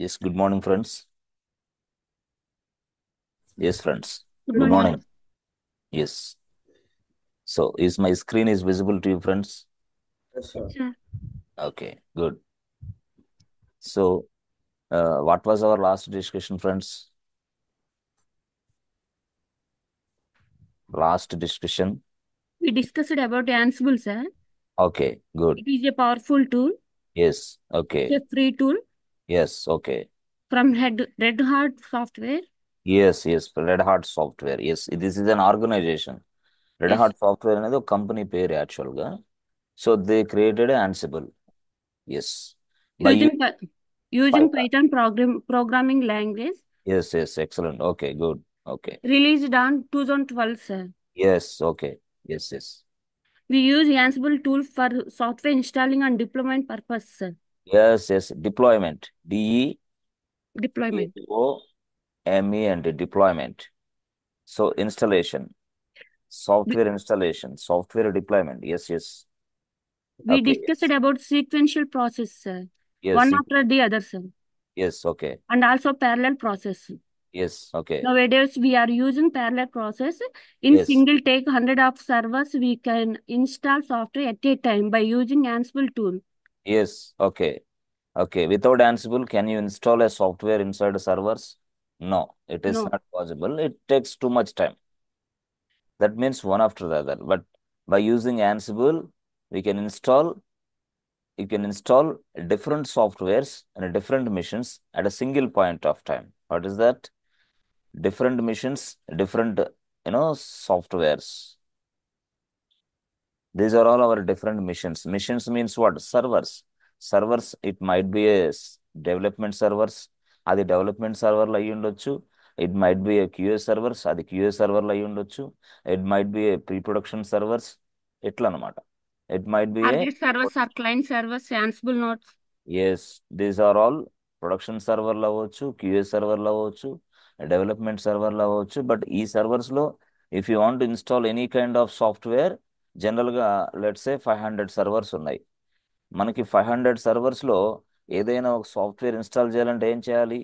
Yes, good morning, friends. Yes, friends. Good Good morning. morning. Yes. So, is my screen is visible to you, friends? Yes, sir. Sir. Okay, good. So, what was our last discussion, friends? Last discussion. We discussed about Ansible, sir. Okay, good. It is a powerful tool. Yes. It's Okay. a free tool Yes. Okay. from Red Hat Software. Yes. Yes. Red Hat Software. Yes. This is an organization. Red Yes, Hat Software అనేది ఒక company పేరు యాక్చువల్గా. So, they created Ansible. Yes. By using Py- using Python. Python programming language. Yes. Yes. Excellent. Okay. Good. Okay. Released on 2012, sir. Yes. Okay. Yes. Yes. We use Ansible tool for software installing and deployment purpose, sir. Yes, yes. Deployment. Deployment. DEPLOYME and deployment. So installation, We, software installation, software deployment. Yes, yes. we Okay. discussed Yes. about sequential process, sir. Yes. One after the other, sir. Yes. Okay. And also parallel process. Yes. Okay. Nowadays, we are using parallel process. In Yes. single take, 100 of servers, we can install software at a time by using Ansible tool. Yes. Okay. Okay. Without Ansible, can you install a software inside servers? No, it is No, not possible. It takes too much time. That means one after the other. But by using Ansible, we can install you can install different softwares and different missions at a single point of time. What is that? Different missions, different, softwares. These are all our different missions. Missions means what? Servers. Servers, it might be development servers. అది development సర్వర్లు అయ్యి ఉండొచ్చు. It might be a QA servers, అది QA సర్వర్లు అయ్యి ఉండొచ్చు. It might be a pre production servers. ఎట్లా అనమాట. It might be a target servers are client servers, Ansible nodes. Yes, these are all production సర్వర్లు అవ్వచ్చు, క్యూఏ సర్వర్లు అవ్వచ్చు, డెవలప్మెంట్ సర్వర్లు అవ్వచ్చు. బట్ ఈ సర్వర్స్లో if you want install any kind of software, జనరల్గా లెట్స్ సే 500 సర్వర్స్ ఉన్నాయి. మనకి 500 సర్వర్స్లో ఏదైనా ఒక సాఫ్ట్వేర్ ఇన్స్టాల్ చేయాలంటే ఏం చేయాలి?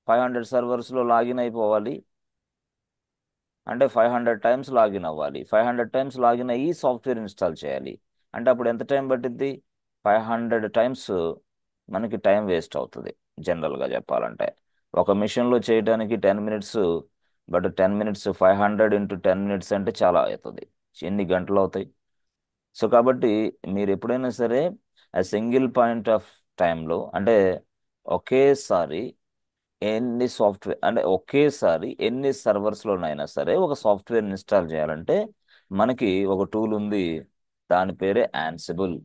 500 సర్వర్స్లో లాగిన్ అయిపోవాలి. అంటే 500 టైమ్స్ లాగిన్ అవ్వాలి. 500 టైమ్స్ లాగిన్ అయ్యి సాఫ్ట్వేర్ ఇన్స్టాల్ చేయాలి. అంటే అప్పుడు ఎంత టైం పట్టిద్ది? 500 టైమ్స్ మనకి టైం వేస్ట్ అవుతుంది జనరల్గా చెప్పాలంటే. ఒక మిషన్లో చేయడానికి 10 minutes, but 10 minutes 500 into 10 minutes అంటే చాలా అవుతుంది. ఎన్ని గంటలు అవుతాయి? సో కాబట్టి మీరు ఎప్పుడైనా సరే ఆ సింగిల్ పాయింట్ ఆఫ్ టైంలో, అంటే ఒకేసారి ఒకేసారి ఎన్ని సర్వర్స్లోనైనా సరే ఒక సాఫ్ట్వేర్ ఇన్స్టాల్ చేయాలంటే మనకి ఒక టూల్ ఉంది. దాని పేరే యాన్సిబుల్.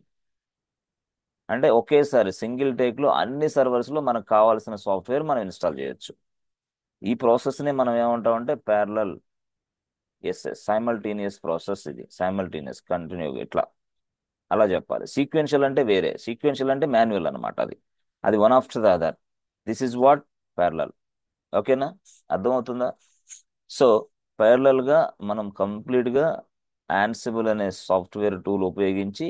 అంటే ఒకేసారి సింగిల్ టేక్లో అన్ని సర్వర్స్లో మనకు కావాల్సిన సాఫ్ట్వేర్ మనం ఇన్స్టాల్ చేయొచ్చు. ఈ ప్రాసెస్ని మనం ఏమంటామంటే ప్యారలల్. Yes, simultaneous process. ఇది సైమల్టేనియస్ కంటిన్యూగా ఇట్లా అలా చెప్పాలి. సీక్వెన్షియల్ అంటే వేరే. సీక్వెన్షియల్ అంటే మాన్యువల్ అనమాట. అది అది one after the other. This is what parallel. ఓకేనా? అర్థమవుతుందా? సో గా మనం కంప్లీట్గా యాన్సిబుల్ అనే సాఫ్ట్వేర్ టూల్ ఉపయోగించి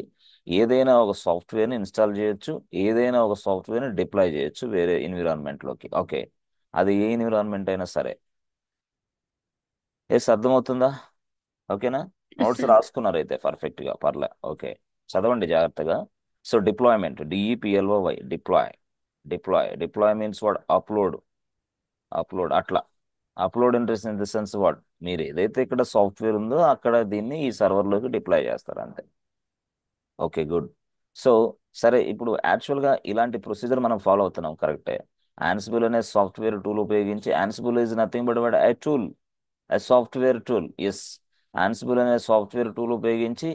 ఏదైనా ఒక సాఫ్ట్వేర్ని ఇన్స్టాల్ చేయొచ్చు, ఏదైనా ఒక సాఫ్ట్వేర్ని డిప్లాయ్ చేయొచ్చు వేరే ఎన్విరాన్మెంట్లోకి. ఓకే, అది ఏ ఎన్విరాన్మెంట్ అయినా సరే. ఎస్, అర్థమవుతుందా? ఓకేనా? Yes, notes sir. రాసుకున్నారు అయితే పర్ఫెక్ట్గా, పర్లే. ఓకే, చదవండి జాగ్రత్తగా. So deployment, D E P L O Y, deploy. Deploy means what? Upload. అట్లా. Upload interest in the sense what? మీరు ఏదైతే ఇక్కడ సాఫ్ట్వేర్ ఉందో అక్కడ దీన్ని ఈ సర్వర్లోకి డిప్లాయ్ చేస్తారు అంతే. Okay, good. సో సరే, ఇప్పుడు యాక్చువల్గా ఇలాంటి ప్రొసీజర్ మనం ఫాలో అవుతున్నాం, కరెక్టే. యాన్సిబుల్ అనే సాఫ్ట్వేర్ టూల్ ఉపయోగించి, Ansible is nothing but a tool, a software tool. Yes, Ansible అనే సాఫ్ట్వేర్ టూల్ ఉపయోగించి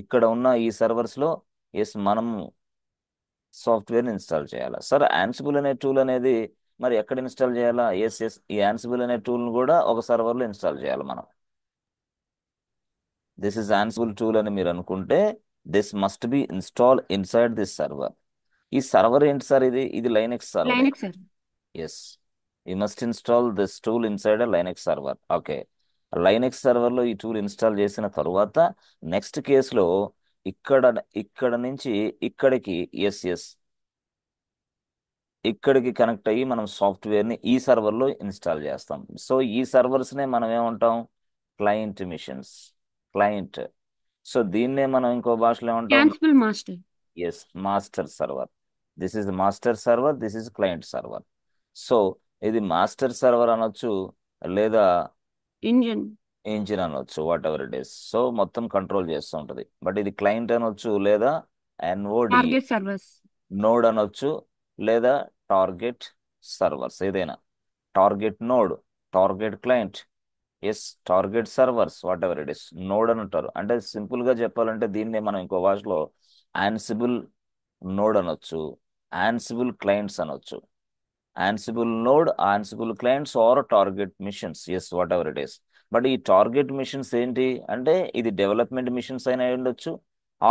ఇక్కడ ఉన్న ఈ సర్వర్స్లో మనం సాఫ్ట్వేర్ని ఇన్స్టాల్ చేయాలా? సార్, యాన్సిబుల్ అనే టూల్ అనేది మరి ఎక్కడ ఇన్స్టాల్ చేయాలా? ఎస్, ఈ యాన్సిబుల్ అనే టూల్ని కూడా ఒక సర్వర్లో ఇన్స్టాల్ చేయాలి మనం. దిస్ ఇస్ యాన్సిబుల్ టూల్ అని మీరు అనుకుంటే this must be install inside this server. ఈ సర్వర్ ఏంటి సార్? ఇది లైనెక్స్ సర్వరే. Linux, sir. Yes, you must install this tool inside a Linux server. Okay, Linux సర్వర్లో ఈ టూల్ ఇన్స్టాల్ చేసిన తర్వాత నెక్స్ట్ కేసులో ఇక్కడ ఇక్కడ నుంచి ఇక్కడికి, ఎస్, ఇక్కడికి కనెక్ట్ అయ్యి మనం సాఫ్ట్వేర్ని ఈ సర్వర్లో ఇన్స్టాల్ చేస్తాం. సో ఈ సర్వర్స్నే మనం ఏమంటాం? Client machines. క్లయింట్. సో దీన్నే మనం ఇంకో భాషలో ఏమంటాం? Ansible master. Yes, master server. This is master server, this is client server. So ఇది మాస్టర్ సర్వర్ అనొచ్చు, లేదా ఇంజిన్. ఇంజిన్ అనొచ్చు, whatever it is. So మొత్తం కంట్రోల్ చేస్తూ ఉంటుంది. బట్ ఇది క్లయింట్ అనొచ్చు, లేదా ఎన్ఓడి టార్గెట్ సర్వర్స్. నోడ్ అనొచ్చు, లేదా టార్గెట్ సర్వర్స్. ఏదైనా target node, target client, yes target servers, whatever it is, node అని అంటారు. అంటే సింపుల్ గా చెప్పాలంటే దీన్నే మనం ఇంకో భాషలో యాన్సిబుల్ నోడ్ అనొచ్చు, యాన్సిబుల్ క్లయింట్స్ అనొచ్చు. Ansible node, Ansible clients are target machines, yes whatever it is. But ఈ టార్గెట్ మిషన్స్ ఏంటి అంటే ఇది డెవలప్మెంట్ మిషన్స్ అయినా అయి ఉండొచ్చు,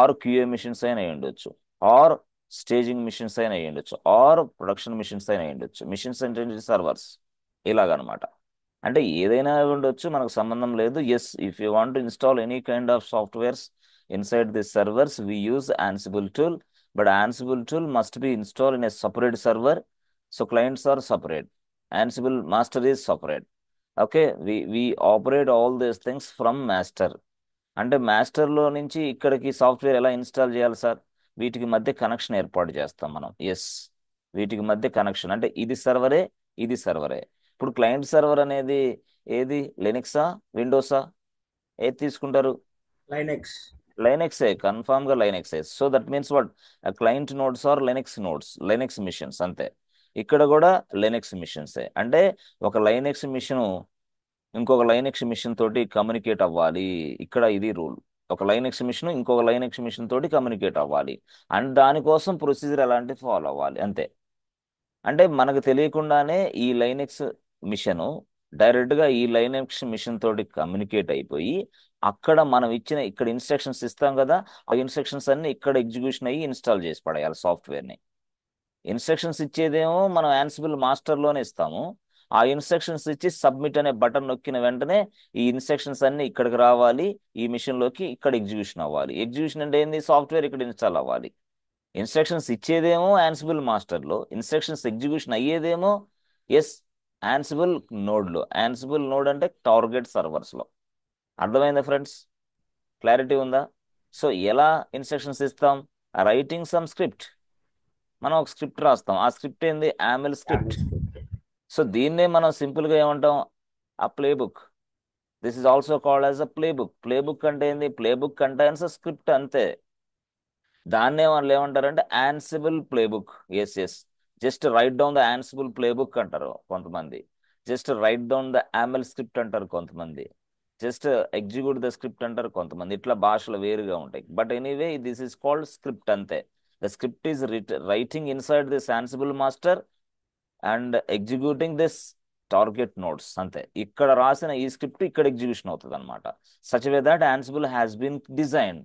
ఆర్ క్యూఏ మిషన్స్ అయినా అయి ఉండొచ్చు, ఆర్ స్టేజింగ్ మిషన్స్ అయినా అయి ఉండొచ్చు, ఆర్ ప్రొడక్షన్ మిషన్స్ అయినా అయి ఉండొచ్చు. మిషన్స్ అంటే సర్వర్స్ ఇలాగనమాట. అంటే ఏదైనా అయి ఉండొచ్చు, మనకు సంబంధం లేదు. Yes, if you want to install any kind of softwares inside this servers we use Ansible tool, but Ansible tool must be installed in a separate server. So clients are separate, Ansible master is separate. Okay, we operate all these things from master. అంటే మాస్టర్లో నుంచి ఇక్కడికి software ఎలా install చేయాలి sir? వీటికి మధ్య connection ఏర్పాటు చేస్తాం మనం. ఎస్, వీటికి మధ్య కనెక్షన్ అంటే ఇది సర్వరే, ఇది సర్వరే. ఇప్పుడు క్లయింట్ సర్వర్ అనేది ఏది? లెనిక్సా, విండోసా? ఏది తీసుకుంటారు? లైనెక్స్. లైనెక్సే, కన్ఫామ్ గా లైనెక్సే. So that means what? Client nodes are Linux nodes, Linux machines అంతే. ఇక్కడ కూడా లెనిక్స్ మిషన్సే. అంటే ఒక లైనెక్స్ మిషన్ ఇంకొక లైనెక్స్ మిషన్ తోటి కమ్యూనికేట్ అవ్వాలి. ఇక్కడ ఇది రూల్. ఒక లైనెక్స్ మిషన్ ఇంకొక లైనెక్స్ మిషన్ తోటి కమ్యూనికేట్ అవ్వాలి. అండ్ దానికోసం ప్రొసీజర్ ఎలాంటి ఫాలో అవ్వాలి అంతే. అంటే మనకు తెలియకుండానే ఈ లైనెక్స్ మిషన్ డైరెక్ట్గా ఈ లైనెక్స్ మిషన్ తోటి కమ్యూనికేట్ అయిపోయి అక్కడ మనం ఇచ్చిన ఇక్కడ ఇన్స్ట్రక్షన్స్ ఇస్తాం కదా, ఆ ఇన్స్ట్రక్షన్స్ అన్ని ఇక్కడ ఎగ్జిక్యూషన్ అయ్యి ఇన్స్టాల్ చేసి పడేయాలి సాఫ్ట్వేర్ని. ఇన్స్ట్రక్షన్స్ ఇచ్చేదేమో మనం యాన్సిబుల్ మాస్టర్లోనే ఇస్తాము. ఆ ఇన్స్ట్రక్షన్స్ ఇచ్చి సబ్మిట్ అనే బటన్ నొక్కిన వెంటనే ఈ ఇన్స్ట్రక్షన్స్ అన్ని ఇక్కడికి రావాలి, ఈ మిషన్లోకి ఇక్కడ ఎగ్జిక్యూషన్ అవ్వాలి. ఎగ్జిక్యూషన్ అంటే ఏంది? సాఫ్ట్వేర్ ఇక్కడ ఇన్స్టాల్ అవ్వాలి. ఇన్స్ట్రక్షన్స్ ఇచ్చేదేమో యాన్సిబుల్ మాస్టర్లో, ఇన్స్ట్రక్షన్స్ ఎగ్జిక్యూషన్ అయ్యేదేమో ఎస్ యాన్సిబుల్ నోడ్లో. యాన్సిబుల్ నోడ్ అంటే టార్గెట్ సర్వర్స్లో. అర్థమైందా ఫ్రెండ్స్? క్లారిటీ ఉందా? సో ఎలా ఇన్స్ట్రక్షన్స్ ఇస్తాం? Writing some script. మనం ఒక స్క్రిప్ట్ రాస్తాం. ఆ స్క్రిప్ట్ ఏంది? YAML script. సో దీన్నే మనం సింపుల్గా ఏమంటాం? ఆ playbook. This is also called as a playbook. Playbook అంటే ఏంది? ప్లేబుక్ కంటైన్స్ అ స్క్రిప్ట్ అంతే. దాన్నే వాళ్ళు ఏమంటారంటే Ansible playbook. Yes yes, just write down the Ansible playbook అంటారు కొంతమంది, just write down the YAML script అంటారు కొంతమంది, జస్ట్ ఎగ్జిక్యూట్ ద స్క్రిప్ట్ అంటారు కొంతమంది. ఇట్లా భాషలు వేరుగా ఉంటాయి. But anyway this is called script అంతే. The script is writing inside this Ansible master and executing this target nodes అంతే. ఇక్కడ రాసిన ఈ స్క్రిప్ట్ ఇక్కడ ఎగ్జిక్యూషన్ అవుతుంది అనమాట. Such way that Ansible has been design.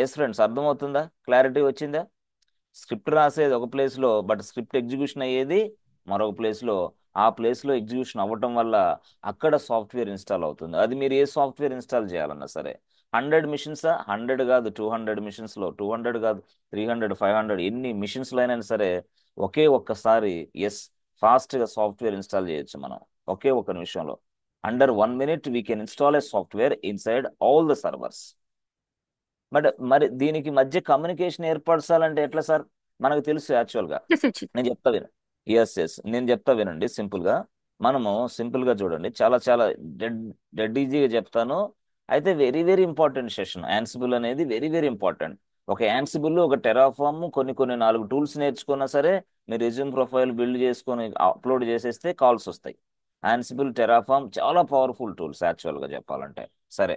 Yes friends, అర్థమవుతుందా? క్లారిటీ వచ్చిందా? స్క్రిప్ట్ రాసేది ఒక ప్లేస్లో, బట్ స్క్రిప్ట్ ఎగ్జిక్యూషన్ అయ్యేది మరొక ప్లేస్లో. ఆ ప్లేస్లో ఎగ్జిక్యూషన్ అవ్వటం వల్ల అక్కడ సాఫ్ట్వేర్ ఇన్స్టాల్ అవుతుంది. అది మీరు ఏ సాఫ్ట్వేర్ ఇన్స్టాల్ చేయాలన్నా సరే, 100 మిషన్సా, 100 కాదు 200 మిషన్స్లో, 200 కాదు 300 500 ఎన్ని మిషన్స్లో అయినా సరే ఒకే ఒక్కసారి ఎస్ ఫాస్ట్గా సాఫ్ట్వేర్ ఇన్స్టాల్ చేయొచ్చు మనం ఒకే ఒక్క నిమిషంలో. Under 1 minute we can install A software inside all the servers. But మరి దీనికి మధ్య కమ్యూనికేషన్ ఏర్పరచాలంటే ఎట్లా సార్? మనకు తెలుసు యాక్చువల్గా. నేను చెప్తా వినండి. ఎస్ ఎస్, నేను చెప్తా వినండి. సింపుల్గా మనము సింపుల్గా చూడండి, చాలా చాలా డెడ్ డెడ్ ఈజీగా చెప్తాను. అయితే very very important session. Ansible అనేది వెరీ వెరీ ఇంపార్టెంట్. ఒక యాన్సిబుల్, ఒక టెరాఫామ్, కొన్ని కొన్ని 4 టూల్స్ నేర్చుకున్నా సరే మీరు రెజ్యూమ్ ప్రొఫైల్ బిల్డ్ చేసుకొని అప్లోడ్ చేసేస్తే కాల్స్ వస్తాయి. యాన్సిబుల్, టెరాఫామ్ చాలా పవర్ఫుల్ టూల్స్ యాక్చువల్గా చెప్పాలంటే. సరే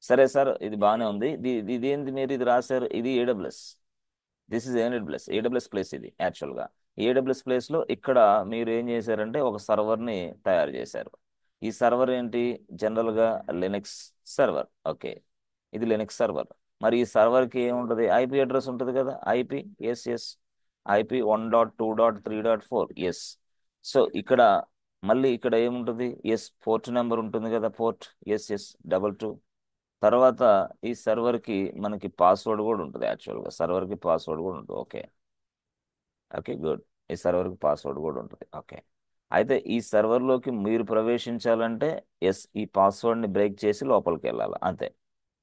సరే సార్, ఇది బాగానే ఉంది. ఇది ఏంది మీరు ఇది రాశారు? ఇది AWS. This is AWS place ఇది యాక్చువల్గా. ఏడబ్ల్యూఎస్ ప్లేస్లో ఇక్కడ మీరు ఏం చేశారంటే ఒక సర్వర్ని తయారు చేశారు. ఈ సర్వర్ ఏంటి? జనరల్గా లెనిక్స్ సర్వర్. ఓకే, ఇది లెనిక్స్ సర్వర్. మరి ఈ సర్వర్కి ఏముంటుంది? ఐపీ అడ్రస్ ఉంటుంది కదా, IP. Yes yes, IP 1.2.3.4. Yes. So ఇక్కడ మళ్ళీ ఇక్కడ ఏముంటుంది? ఎస్, పోర్ట్ నెంబర్ ఉంటుంది కదా, పోర్ట్ ఎస్ ఎస్ 22. తర్వాత ఈ సర్వర్కి మనకి పాస్వర్డ్ కూడా ఉంటుంది యాక్చువల్గా. సర్వర్కి పాస్వర్డ్ కూడా ఉంటుంది. Okay okay good. ఈ సర్వర్కి పాస్వర్డ్ కూడా ఉంటుంది. ఓకే. అయితే ఈ సర్వర్లోకి మీరు ప్రవేశించాలంటే ఎస్, ఈ పాస్వర్డ్ని బ్రేక్ చేసి లోపలికి వెళ్ళాలి అంతే.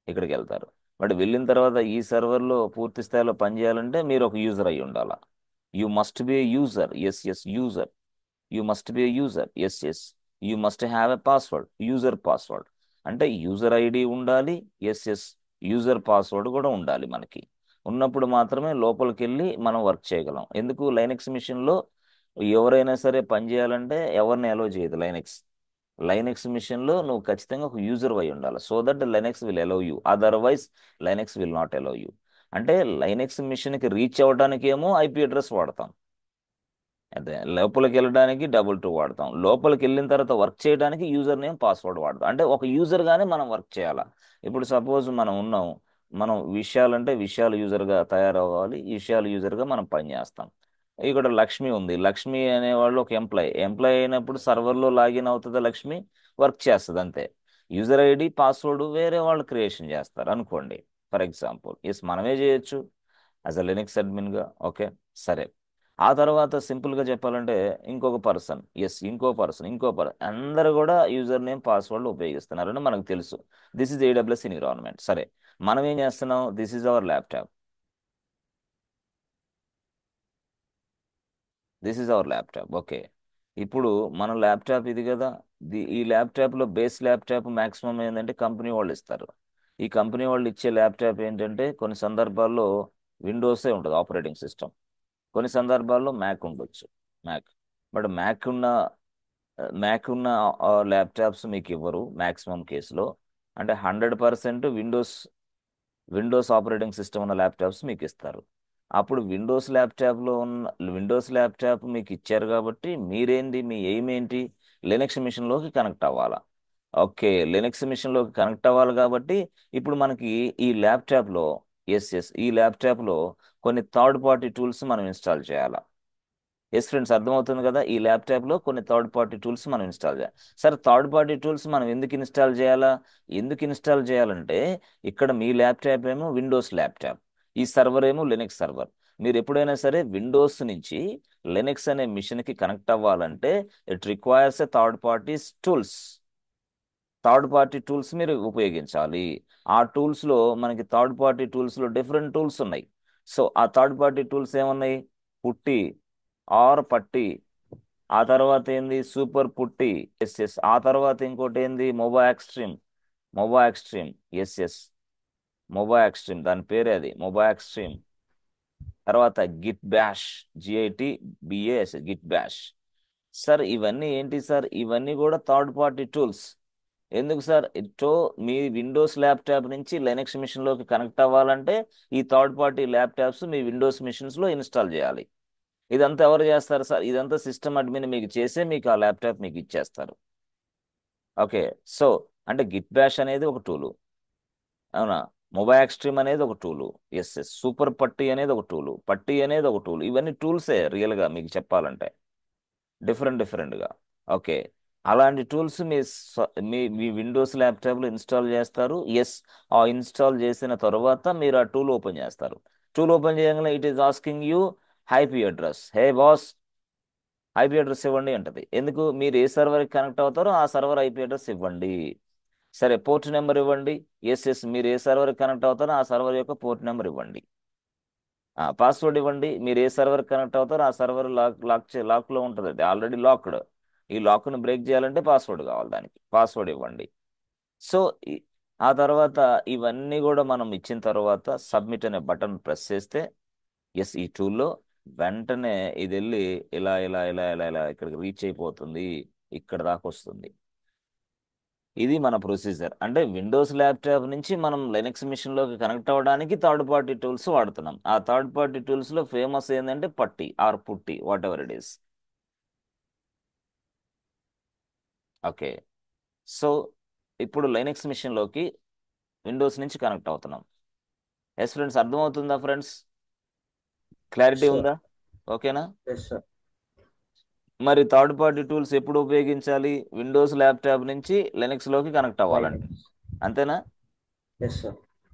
ఇక్కడికి వెళ్తారు. బట్ వెళ్ళిన తర్వాత ఈ సర్వర్లో పూర్తి స్థాయిలో పనిచేయాలంటే మీరు ఒక యూజర్ అయి ఉండాలా. You must be a user. Yes yes, user. You must be a user. Yes yes. You must have a password, user password. అంటే యూజర్ ఐడి ఉండాలి. Yes yes. యూజర్ పాస్వర్డ్ కూడా ఉండాలి మనకి. ఉన్నప్పుడు మాత్రమే లోపలికి వెళ్ళి మనం వర్క్ చేయగలం. ఎందుకు లైనక్స్ మిషన్లో ఎవరైనా సరే పని చేయాలంటే ఎవరిని అలో చేయదు లైనక్స్. లైనక్స్ మిషన్లో నువ్వు ఖచ్చితంగా ఒక యూజర్ అయి ఉండాలి. So that Linux will allow you, otherwise Linux will not allow you. అంటే లైనక్స్ మిషన్కి రీచ్ అవ్వడానికి ఏమో ఐపీ అడ్రస్ వాడతాం, అదే లోపలికి వెళ్ళడానికి 222 వాడతాం. లోపలికి వెళ్ళిన తర్వాత వర్క్ చేయడానికి యూజర్ నేమ్ పాస్వర్డ్ వాడతాం. అంటే ఒక యూజర్ గానే మనం వర్క్ చేయాలా. ఇప్పుడు సపోజ్ మనం ఉన్నాం, మనం విషయాలంటే విషయాలు యూజర్గా తయారవ్వాలి, ఈ విషయాలు యూజర్గా మనం పనిచేస్తాం. ఇక్కడ లక్ష్మి ఉంది. లక్ష్మి అనేవాళ్ళు ఒక ఎంప్లాయ్ అయినప్పుడు సర్వర్లో లాగిన్ అవుతుంది లక్ష్మి, వర్క్ చేస్తుంది అంతే. యూజర్ ఐడి పాస్వర్డ్ వేరే వాళ్ళు క్రియేషన్ చేస్తారు అనుకోండి, ఫర్ ఎగ్జాంపుల్. ఎస్, మనమే చేయొచ్చు యాజ్ అ లినక్స్ అడ్మిన్గా. ఓకే, సరే. ఆ తర్వాత సింపుల్గా చెప్పాలంటే ఇంకొక పర్సన్, ఎస్, ఇంకో పర్సన్ అందరూ కూడా యూజర్ నేమ్ పాస్వర్డ్లు ఉపయోగిస్తున్నారని మనకు తెలుసు. This is AWS environment. సరే, మనం ఏం చేస్తున్నాం? This is our laptop. This is our laptop. Okay. ఇప్పుడు మన ల్యాప్టాప్ ఇది కదా. ఈ ల్యాప్టాప్లో బేస్ ల్యాప్టాప్ మ్యాక్సిమం ఏంటంటే కంపెనీ వాళ్ళు ఇస్తారు. ఈ కంపెనీ వాళ్ళు ఇచ్చే ల్యాప్టాప్ ఏంటంటే కొన్ని సందర్భాల్లో విండోసే ఉంటుంది ఆపరేటింగ్ సిస్టమ్, కొన్ని సందర్భాల్లో మ్యాక్ ఉండొచ్చు. మ్యాక్. బట్ మ్యాక్ ఉన్న ల్యాప్టాప్స్ మీకు ఇవ్వరు మ్యాక్సిమం కేసులో. అంటే 100% విండోస్ ఆపరేటింగ్ సిస్టమ్ ఉన్న ల్యాప్టాప్స్ మీకు ఇస్తారు. అప్పుడు విండోస్ ల్యాప్టాప్ మీకు ఇచ్చారు కాబట్టి మీరేంటి, మీ ఎయిమ్ ఏంటి? లినక్స్ మిషన్లోకి కనెక్ట్ అవ్వాలా. ఓకే, లినక్స్ మిషన్లోకి కనెక్ట్ అవ్వాలి కాబట్టి ఇప్పుడు మనకి ఈ ల్యాప్టాప్లో, ఎస్ ఎస్, ఈ ల్యాప్టాప్లో కొన్ని థర్డ్ పార్టీ టూల్స్ మనం ఇన్స్టాల్ చేయాలా. ఎస్ ఫ్రెండ్స్, అర్థమవుతుంది కదా. ఈ ల్యాప్టాప్లో కొన్ని థర్డ్ పార్టీ టూల్స్ మనం ఇన్స్టాల్ చేయాలి. సరే, థర్డ్ పార్టీ టూల్స్ మనం ఎందుకు ఇన్స్టాల్ చేయాలా? ఎందుకు ఇన్స్టాల్ చేయాలంటే ఇక్కడ మీ ల్యాప్టాప్ ఏమో విండోస్ ల్యాప్టాప్, ఈ సర్వర్ ఏమో లినక్స్ సర్వర్. మీరు ఎప్పుడైనా సరే విండోస్ నుంచి లినక్స్ అనే మిషన్కి కనెక్ట్ అవ్వాలంటే it requires a third parties tools. Third party tools మీరు ఉపయోగించాలి. ఆ టూల్స్లో మనకి థర్డ్ పార్టీ టూల్స్లో డిఫరెంట్ టూల్స్ ఉన్నాయి. సో ఆ థర్డ్ పార్టీ టూల్స్ ఏమున్నాయి? పుట్టి ఆర్ పట్టి, ఆ తర్వాత ఏంది సూపర్ పుట్టి, ఎస్ ఎస్. ఆ తర్వాత ఇంకోటి ఏంది MobaXterm. MobaXterm, yes yes. MobaXterm దాని పేరే అది, మొబా ఎక్స్ట్రీమ్. తర్వాత Git Bash, GIT BAS, Git Bash. Sir ఇవన్నీ ఏంటి సార్? ఇవన్నీ కూడా థర్డ్ పార్టీ టూల్స్. ఎందుకు సార్? ఇటో మీ విండోస్ ల్యాప్టాప్ నుంచి లైనక్స్ మిషన్లోకి కనెక్ట్ అవ్వాలంటే ఈ థర్డ్ పార్టీ ల్యాప్టాప్స్ మీ విండోస్ మిషన్స్లో ఇన్స్టాల్ చేయాలి. ఇదంతా ఎవరు చేస్తారు సార్? ఇదంతా సిస్టమ్ అడ్మిన్ మీకు చేసే మీకు ఆ ల్యాప్టాప్ మీకు ఇచ్చేస్తారు. ఓకే. సో అంటే గిట్ బ్యాష్ అనేది ఒక టూలు, అవునా? మొబైల్ ఎక్స్ట్రీమ్ అనేది ఒక టూలు, ఎస్ ఎస్. సూపర్ పట్టి అనేది ఒక టూలు, పట్టి అనేది ఒక టూల్. ఇవన్నీ టూల్సే రియల్గా మీకు చెప్పాలంటే, డిఫరెంట్గా. ఓకే. అలాంటి టూల్స్ మీ విండోస్ ల్యాప్టాప్లో ఇన్స్టాల్ చేస్తారు. ఎస్, ఆ ఇన్స్టాల్ చేసిన తర్వాత మీరు ఆ టూల్ ఓపెన్ చేస్తారు. టూల్ ఓపెన్ చేయగానే it is asking you IP address. Hey boss, IP address ఇవ్వండి అంటది. ఎందుకు? మీరు ఏ సర్వర్కి కనెక్ట్ అవుతారో ఆ సర్వర్ ఐపీ అడ్రస్ ఇవ్వండి. సరే, పోర్ట్ నెంబర్ ఇవ్వండి. ఎస్ ఎస్, మీరు ఏ సర్వర్కి కనెక్ట్ అవుతారో ఆ సర్వర్ యొక్క పోర్ట్ నెంబర్ ఇవ్వండి. పాస్వర్డ్ ఇవ్వండి. మీరు ఏ సర్వర్ కనెక్ట్ అవుతారో ఆ సర్వర్ లాక్లో ఉంటుంది, అది ఆల్రెడీ లాక్డ్. ఈ లాక్ను బ్రేక్ చేయాలంటే పాస్వర్డ్ కావాలి, దానికి పాస్వర్డ్ ఇవ్వండి. సో ఈ- ఆ తర్వాత ఇవన్నీ కూడా మనం ఇచ్చిన తర్వాత సబ్మిట్ అనే బటన్ ప్రెస్ చేస్తే ఎస్, ఈ టూల్లో వెంటనే ఇది వెళ్ళి ఇలా ఇలా ఇలా ఇలా ఇలా ఇక్కడికి రీచ్ అయిపోతుంది, ఇక్కడ దాకా వస్తుంది. ఇది మన ప్రొసీజర్. అంటే విండోస్ ల్యాప్టాప్ నుంచి మనం లైనక్స్ మిషన్లోకి కనెక్ట్ అవ్వడానికి థర్డ్ పార్టీ టూల్స్ వాడుతున్నాం. ఆ థర్డ్ పార్టీ టూల్స్లో ఫేమస్ ఏంటంటే putty or putty, whatever it is. Okay. So ఇప్పుడు లైనక్స్ మిషన్లోకి విండోస్ నుంచి కనెక్ట్ అవుతున్నాం. ఎస్ ఫ్రెండ్స్, అర్థమవుతుందా ఫ్రెండ్స్? Clarity sir. ఉందా? ఓకేనా? Yes sir. మరి థర్డ్ పార్టీ టూల్స్ ఎప్పుడు ఉపయోగించాలి? విండోస్ ల్యాప్టాప్ నుంచి లైనక్స్లోకి కనెక్ట్ అవ్వాలంటే, లైనక్స్. అంతేనా? Yes sir.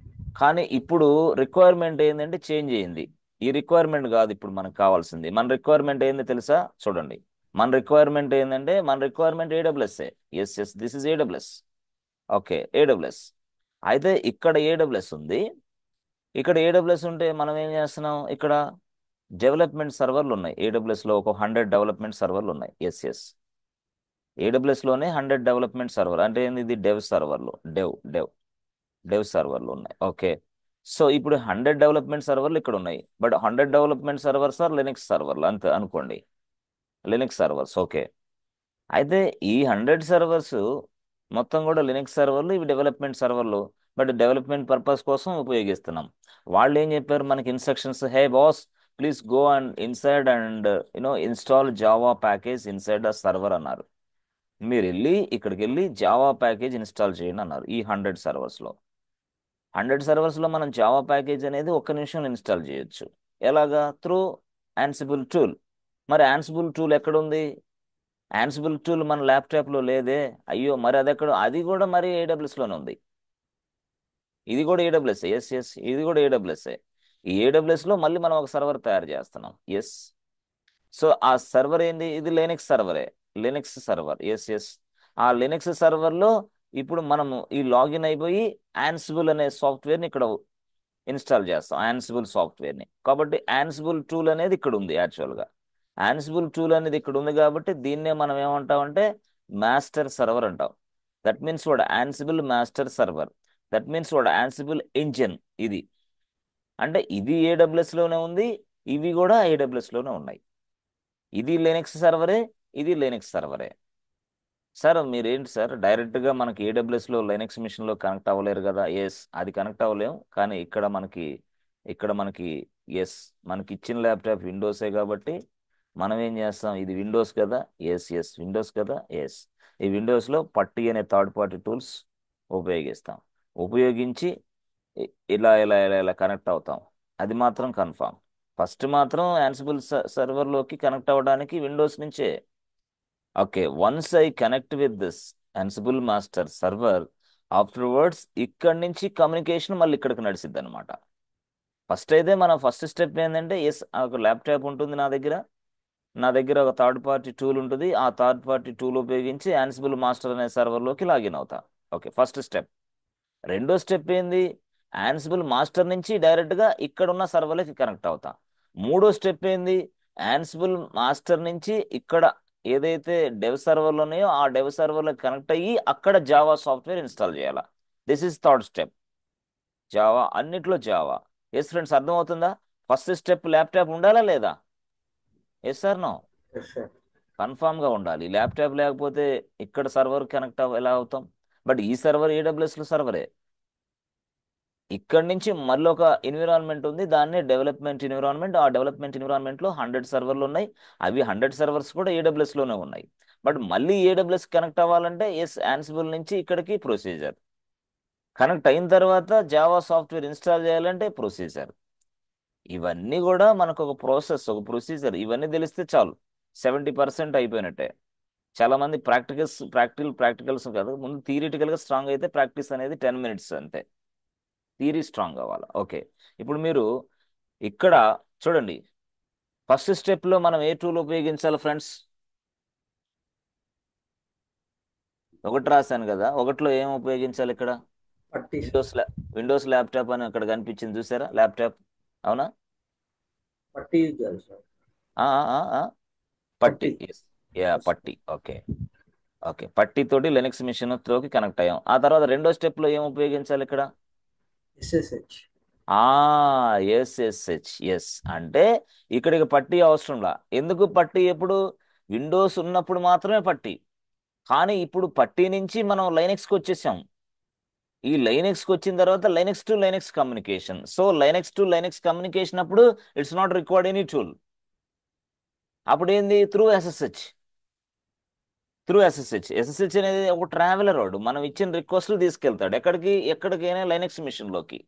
కానీ ఇప్పుడు రిక్వైర్మెంట్ ఏంటంటే చేంజ్ అయింది. ఈ రిక్వైర్మెంట్ కాదు ఇప్పుడు మనకు కావాల్సింది. మన రిక్వైర్మెంట్ ఏంది తెలుసా? చూడండి, మన రిక్వైర్మెంట్ ఏంటంటే మన రిక్వైర్మెంట్ ఏడబ్ల్యూఎస్ఏ. Yes yes, this is AWS. Okay, AWS. అయితే ఇక్కడ ఏడబ్ల్యూఎస్ ఉంది. ఇక్కడ ఏడబ్ల్యూఎస్ ఉంటే మనం ఏం చేస్తున్నాం? ఇక్కడ డెవలప్మెంట్ సర్వర్లు ఉన్నాయి. ఏడబ్ల్యూఎస్లో ఒక 100 డెవలప్మెంట్ సర్వర్లు ఉన్నాయి. ఎస్ ఎస్, ఏడబ్ల్యూఎస్లోనే 100 డెవలప్మెంట్ సర్వర్ అంటే ఏంది? ఇది డెవ్ సర్వర్లు, డెవ్ సర్వర్లు ఉన్నాయి. ఓకే, సో ఇప్పుడు 100 డెవలప్మెంట్ సర్వర్లు ఇక్కడ ఉన్నాయి. But 100 development servers are Linux సర్వర్లు అంతే అనుకోండి, లినక్స్ సర్వర్స్. ఓకే, అయితే ఈ 100 సర్వర్స్ మొత్తం కూడా లినక్స్ సర్వర్లు, ఇవి డెవలప్మెంట్ సర్వర్లు. బట్ డెవలప్మెంట్ పర్పస్ కోసం ఉపయోగిస్తున్నాం. వాళ్ళు ఏం చెప్పారు మనకి instructions? Hey boss, please go and inside and install Java package inside the server అన్నారు. మీరు వెళ్ళి ఇక్కడికి వెళ్ళి జావా ప్యాకేజ్ ఇన్స్టాల్ చేయండి అన్నారు. ఈ 100 సర్వర్స్లో 100 సర్వర్స్లో మనం జావా ప్యాకేజ్ అనేది ఒక్క నిమిషంలో ఇన్స్టాల్ చేయొచ్చు. ఎలాగా? Through Ansible tool. మరి యాన్సిబుల్ టూల్ ఎక్కడుంది? యాన్సిబుల్ టూల్ మన ల్యాప్టాప్లో లేదే. అయ్యో, మరి అది ఎక్కడ? అది కూడా మరి ఏడబ్ల్యూఎస్లోనే ఉంది. ఇది కూడా ఏడబ్ల్యూఎస్. ఎస్ ఎస్, ఇది కూడా ఏడబ్ల్యూఎస్. ఈ ఏడబ్ల్యూఎస్లో మళ్ళీ మనం ఒక సర్వర్ తయారు చేస్తున్నాం. ఎస్, సో ఆ సర్వర్ ఏంది? ఇది లినక్స్ సర్వరే, లినక్స్ సర్వర్. ఎస్ ఎస్, ఆ లినక్స్ సర్వర్లో ఇప్పుడు మనము ఈ లాగిన్ అయిపోయి యాన్సిబుల్ అనే సాఫ్ట్వేర్ని ఇక్కడ ఇన్స్టాల్ చేస్తాం, యాన్సిబుల్ సాఫ్ట్వేర్ని. కాబట్టి యాన్సిబుల్ టూల్ అనేది ఇక్కడ ఉంది. యాక్చువల్గా యాన్సిబుల్ టూల్ అనేది ఇక్కడ ఉంది కాబట్టి దీన్నే మనం ఏమంటామంటే మాస్టర్ సర్వర్ అంటాం. దట్ మీన్స్ వాడు Ansible master server. That means వాడు యాన్సిబుల్ ఇంజిన్. ఇది అంటే ఇది ఏడబ్ల్యూఎస్లోనే ఉంది, ఇవి కూడా ఏడబ్ల్యూఎస్లోనే ఉన్నాయి. ఇది లినక్స్ సర్వరే, ఇది లినక్స్ సర్వరే. సార్ మీరేంటి సార్ డైరెక్ట్గా మనకి ఏడబ్ల్యూఎస్లో లైనక్స్ మిషన్లో కనెక్ట్ అవ్వలేరు కదా? ఎస్, అది కనెక్ట్ అవ్వలేము. కానీ ఇక్కడ మనకి ఎస్, మనకి ఇచ్చిన ల్యాప్టాప్ విండోసే కాబట్టి మనం ఏం చేస్తాం? ఇది విండోస్ కదా? ఎస్ ఎస్, విండోస్ కదా? ఎస్, ఈ విండోస్లో పట్టి అనే థర్డ్ పార్టీ టూల్స్ ఉపయోగిస్తాం. ఉపయోగించి ఇలా ఇలా ఇలా ఇలా కనెక్ట్ అవుతాం. అది మాత్రం కన్ఫామ్. ఫస్ట్ మాత్రం యాన్సిబుల్ సర్వర్లోకి కనెక్ట్ అవ్వడానికి విండోస్ నుంచే. Okay, once I connect with this Ansible master server, afterwards ఇక్కడి నుంచి కమ్యూనికేషన్ మళ్ళీ ఇక్కడికి నడిచిద్ది అనమాట. ఫస్ట్ అయితే మన ఫస్ట్ స్టెప్ ఏంటంటే ఎస్, ఒక ల్యాప్టాప్ ఉంటుంది నా దగ్గర ఒక థర్డ్ పార్టీ టూల్ ఉంటుంది. ఆ థర్డ్ పార్టీ టూల్ ఉపయోగించి Ansible మాస్టర్ అనే సర్వర్లోకి లాగిన్ అవుతా. Okay, first step. రెండో స్టెప్ ఏంది? యాన్సిబుల్ మాస్టర్ నుంచి డైరెక్ట్గా ఇక్కడ ఉన్న సర్వర్లకి కనెక్ట్ అవుతా. మూడో స్టెప్ ఏంది? యాన్సిబుల్ మాస్టర్ నుంచి ఇక్కడ ఏదైతే డెవ్ సర్వర్లు ఉన్నాయో ఆ డెవ్ సర్వర్లకు కనెక్ట్ అయ్యి అక్కడ జావా సాఫ్ట్వేర్ ఇన్స్టాల్ చేయాలా. This is third step. Java, అన్నిట్లో జావా. ఎస్ ఫ్రెండ్స్, అర్థమవుతుందా? ఫస్ట్ స్టెప్ ల్యాప్టాప్ ఉండాలా లేదా? Yes sir no? Yes sir. కన్ఫామ్గా ఉండాలి. ల్యాప్టాప్ లేకపోతే ఇక్కడ సర్వర్ కనెక్ట్ ఎలా అవుతాం? బట్ ఈ సర్వర్ ఏడబ్ల్యూఎస్లో సర్వరే. ఇక్కడ నుంచి మళ్ళీ ఒక ఎన్విరాన్మెంట్ ఉంది, దాన్ని డెవలప్మెంట్ ఎన్విరాన్మెంట్. ఆ డెవలప్మెంట్ ఎన్విరాన్మెంట్లో 100 సర్వర్లు ఉన్నాయి. అవి 100 సర్వర్స్ కూడా ఏడబ్ల్యూఎస్లోనే ఉన్నాయి. బట్ మళ్ళీ ఏడబ్ల్యూఎస్ కనెక్ట్ అవ్వాలంటే ఎస్, యాన్సిబుల్ నుంచి ఇక్కడికి ప్రొసీజర్. కనెక్ట్ అయిన తర్వాత జావా సాఫ్ట్వేర్ ఇన్స్టాల్ చేయాలంటే ప్రొసీజర్. ఇవన్నీ కూడా మనకు ఒక ప్రాసెస్, ఒక ప్రొసీజర్. ఇవన్నీ తెలిస్తే చాలు, 70% అయిపోయినట్టే. చాలా మంది ప్రాక్టికల్స్ కాదు, ముందు థియరిటికల్గా స్ట్రాంగ్ అయితే ప్రాక్టీస్ అనేది 10 minutes అంతే. థియరీ స్ట్రాంగ్ అవ్వాలి. ఓకే, ఇప్పుడు మీరు ఇక్కడ చూడండి, ఫస్ట్ స్టెప్లో మనం ఏ టూల్ ఉపయోగించాలి ఫ్రెండ్స్? ఒకటి రాశాను కదా, ఒకటిలో ఏం ఉపయోగించాలి? ఇక్కడ పట్టి విండోస్ ల్యాప్టాప్ అని అక్కడ కనిపించింది చూసారా? ల్యాప్టాప్, అవునా? పట్టి యూజ్ చేయాలి సార్. ఆ, ఆ, ఆ, పట్టి. పట్టి. యా, పట్టి. ఓకే ఓకే, పట్టితోటి లినక్స్ మిషన్లోకి కనెక్ట్ అయ్యాం. ఆ తర్వాత రెండో స్టెప్లో ఏం ఉపయోగించాలి ఇక్కడ? ఎస్ఎస్హెచ్. ఎస్ఎస్హెచ్. ఎస్ అంటే ఇక్కడికి పట్టి అవసరంలా. ఎందుకు పట్టి? ఎప్పుడు? విండోస్ ఉన్నప్పుడు మాత్రమే పట్టి. కానీ ఇప్పుడు పట్టి నుంచి మనం లైనక్స్కి వచ్చేసాం. ఈ లైనక్స్కి వచ్చిన తర్వాత Linux to Linux communication. So Linux to Linux communication అప్పుడు it's not required any tool. అప్పుడు ఏంది? Through SSH. ఎస్ఎస్హెచ్ అనేది ఒక ట్రావెలర్. వాడు మనం ఇచ్చిన రిక్వెస్ట్లు తీసుకెళ్తాడు ఎక్కడికైనా లైనక్స్ మిషన్లోకి.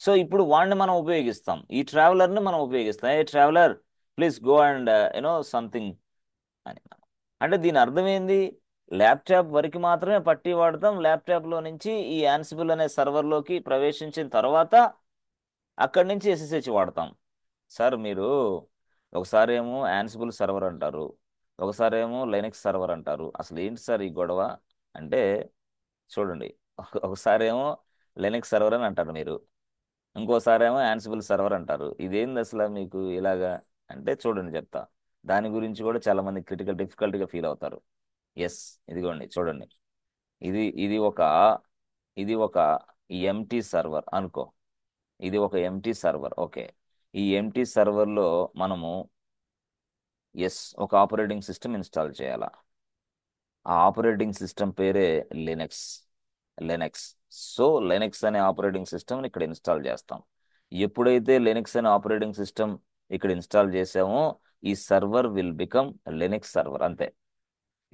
సో ఇప్పుడు వాడిని మనం ఉపయోగిస్తాం, ఈ ట్రావెలర్ని మనం ఉపయోగిస్తాం. A traveller, please go and something అని. అంటే దీని అర్థం ఏంది? ల్యాప్టాప్ వరకు మాత్రమే పట్టి వాడతాం. ల్యాప్టాప్లో నుంచి ఈ యాన్సిబుల్ అనే సర్వర్లోకి ప్రవేశించిన తర్వాత అక్కడి నుంచి ఎస్ఎస్హెచ్ వాడతాం. సార్ మీరు ఒకసారి ఏమో యాన్సిబుల్ సర్వర్ అంటారు, ఒకసారి ఏమో లైనక్స్ సర్వర్ అంటారు. అసలు ఏంటి సార్ ఈ గొడవ అంటే, చూడండి, ఒకసారి ఏమో లైనక్స్ సర్వర్ అని అంటారు మీరు, ఇంకోసారి ఏమో యాన్సిబుల్ సర్వర్ అంటారు. ఇదేంది అసలు మీకు ఇలాగా అంటే, చూడండి చెప్తా. దాని గురించి కూడా చాలా మంది డిఫికల్ట్గా ఫీల్ అవుతారు. ఎస్, ఇదిగోండి చూడండి. ఇది ఇది ఒక ఇది ఒక ఎంటీ సర్వర్ అనుకో. ఇది ఒక ఎంటీ సర్వర్. ఓకే, ఈ ఎంటీ సర్వర్లో మనము ఒక ఆపరేటింగ్ సిస్టమ్ ఇన్స్టాల్ చేయాలా. ఆ ఆపరేటింగ్ సిస్టమ్ పేరే లినక్స్. లెనెక్స్. సో లెనెక్స్ అనే ఆపరేటింగ్ సిస్టమ్ ఇక్కడ ఇన్స్టాల్ చేస్తాం. ఎప్పుడైతే లెనెక్స్ అనే ఆపరేటింగ్ సిస్టమ్ ఇక్కడ ఇన్స్టాల్ చేసామో, ఈ server will become Linux server, అంతే.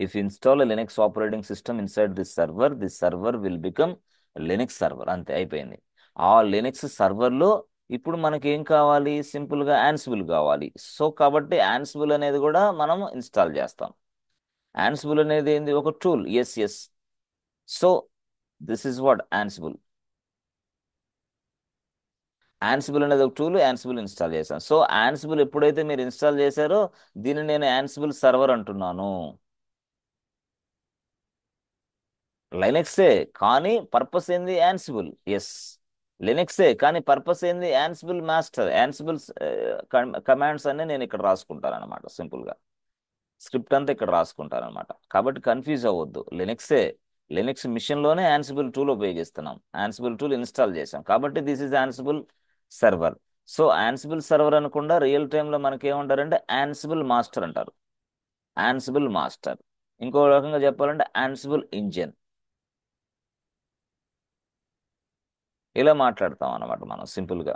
If install Linux operating system inside this server will become Linux server, అంతే, అయిపోయింది. ఆ లెనెక్స్ సర్వర్లో ఇప్పుడు మనకి ఏం కావాలి? సింపుల్ గా యాన్సిబుల్ కావాలి. సో కాబట్టి యాన్సిబుల్ అనేది కూడా మనం ఇన్స్టాల్ చేస్తాం. యాన్సిబుల్ అనేది ఏంది? ఒక tool. Yes yes. So this is what Ansible. Ansible అనేది ఒక టూల్. యాన్సిబుల్ ఇన్స్టాల్ చేశాను. సో యాన్సిబుల్ ఎప్పుడైతే మీరు ఇన్స్టాల్ చేశారో, దీన్ని నేను యాన్సిబుల్ సర్వర్ అంటున్నాను. లైనక్సే కానీ పర్పస్ ఏంది? యాన్సిబుల్. ఎస్, లినక్సే కానీ పర్పస్ ఏంది? Ansible master. యాన్సిబుల్ కమాండ్స్ అన్ని నేను ఇక్కడ రాసుకుంటాను అనమాట. సింపుల్గా స్క్రిప్ట్ అంతా ఇక్కడ రాసుకుంటాను అనమాట. కాబట్టి కన్ఫ్యూజ్ అవ్వద్దు. లినక్స్ మిషన్లోనే యాన్సిబుల్ టూల్ ఉపయోగిస్తున్నాం. యాన్సిబుల్ టూల్ ఇన్స్టాల్ చేసాం కాబట్టి this is Ansible server. So Ansible server అనకుండా రియల్ టైంలో మనకి ఏమంటారంటే యాన్సిబుల్ మాస్టర్ అంటారు. Ansible master. ఇంకో రకంగా చెప్పాలంటే యాన్సిబుల్ ఇంజిన్. ఇలా మాట్లాడతాం అన్నమాట మనం సింపుల్గా.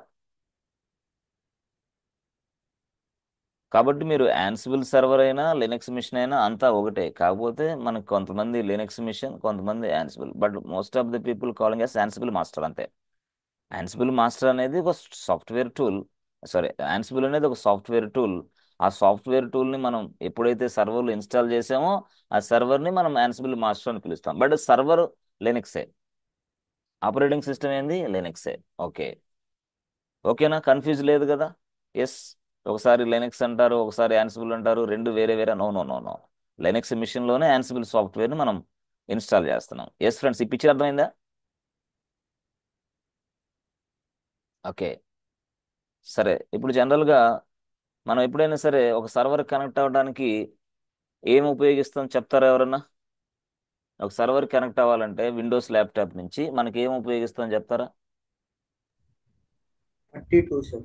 కాబట్టి మీరు యాన్సిబుల్ సర్వర్ అయినా లినక్స్ మిషన్ అయినా అంతా ఒకటే. కాకపోతే మనకు కొంతమంది లినక్స్ మిషన్, కొంతమంది Ansible, but most of the people calling as Ansible master, అంతే. యాన్సిబుల్ మాస్టర్ అనేది ఒక సాఫ్ట్వేర్ టూల్. సారీ, యాన్సిబుల్ అనేది ఒక సాఫ్ట్వేర్ టూల్. ఆ సాఫ్ట్వేర్ టూల్ని మనం ఎప్పుడైతే సర్వర్లో ఇన్స్టాల్ చేసామో, ఆ సర్వర్ని మనం యాన్సిబుల్ మాస్టర్ అని పిలుస్తాం. బట్ సర్వర్ లినక్సే, ఆపరేటింగ్ సిస్టమ్ ఏంది? లినక్సే. ఓకే, ఓకేనా? కన్ఫ్యూజ్ లేదు కదా? ఎస్. ఒకసారి లైనక్స్ అంటారు, ఒకసారి యాన్సిబుల్ అంటారు, రెండు వేరే వేరే. No no no no. Linux మిషన్లోనే యాన్సిబుల్ సాఫ్ట్వేర్ని మనం ఇన్స్టాల్ చేస్తున్నాం. ఎస్ ఫ్రెండ్స్, ఈ పిక్చర్ అర్థమైందా? ఓకే, సరే. ఇప్పుడు జనరల్గా మనం ఎప్పుడైనా సరే ఒక సర్వర్ కనెక్ట్ అవ్వడానికి ఏం ఉపయోగిస్తాం చెప్తారా ఎవరన్నా? ఒక సర్వర్ కనెక్ట్ అవ్వాలంటే విండోస్ ల్యాప్టాప్ నుంచి మనకి ఏం ఉపయోగిస్తాం చెప్తారా? 32, సార్.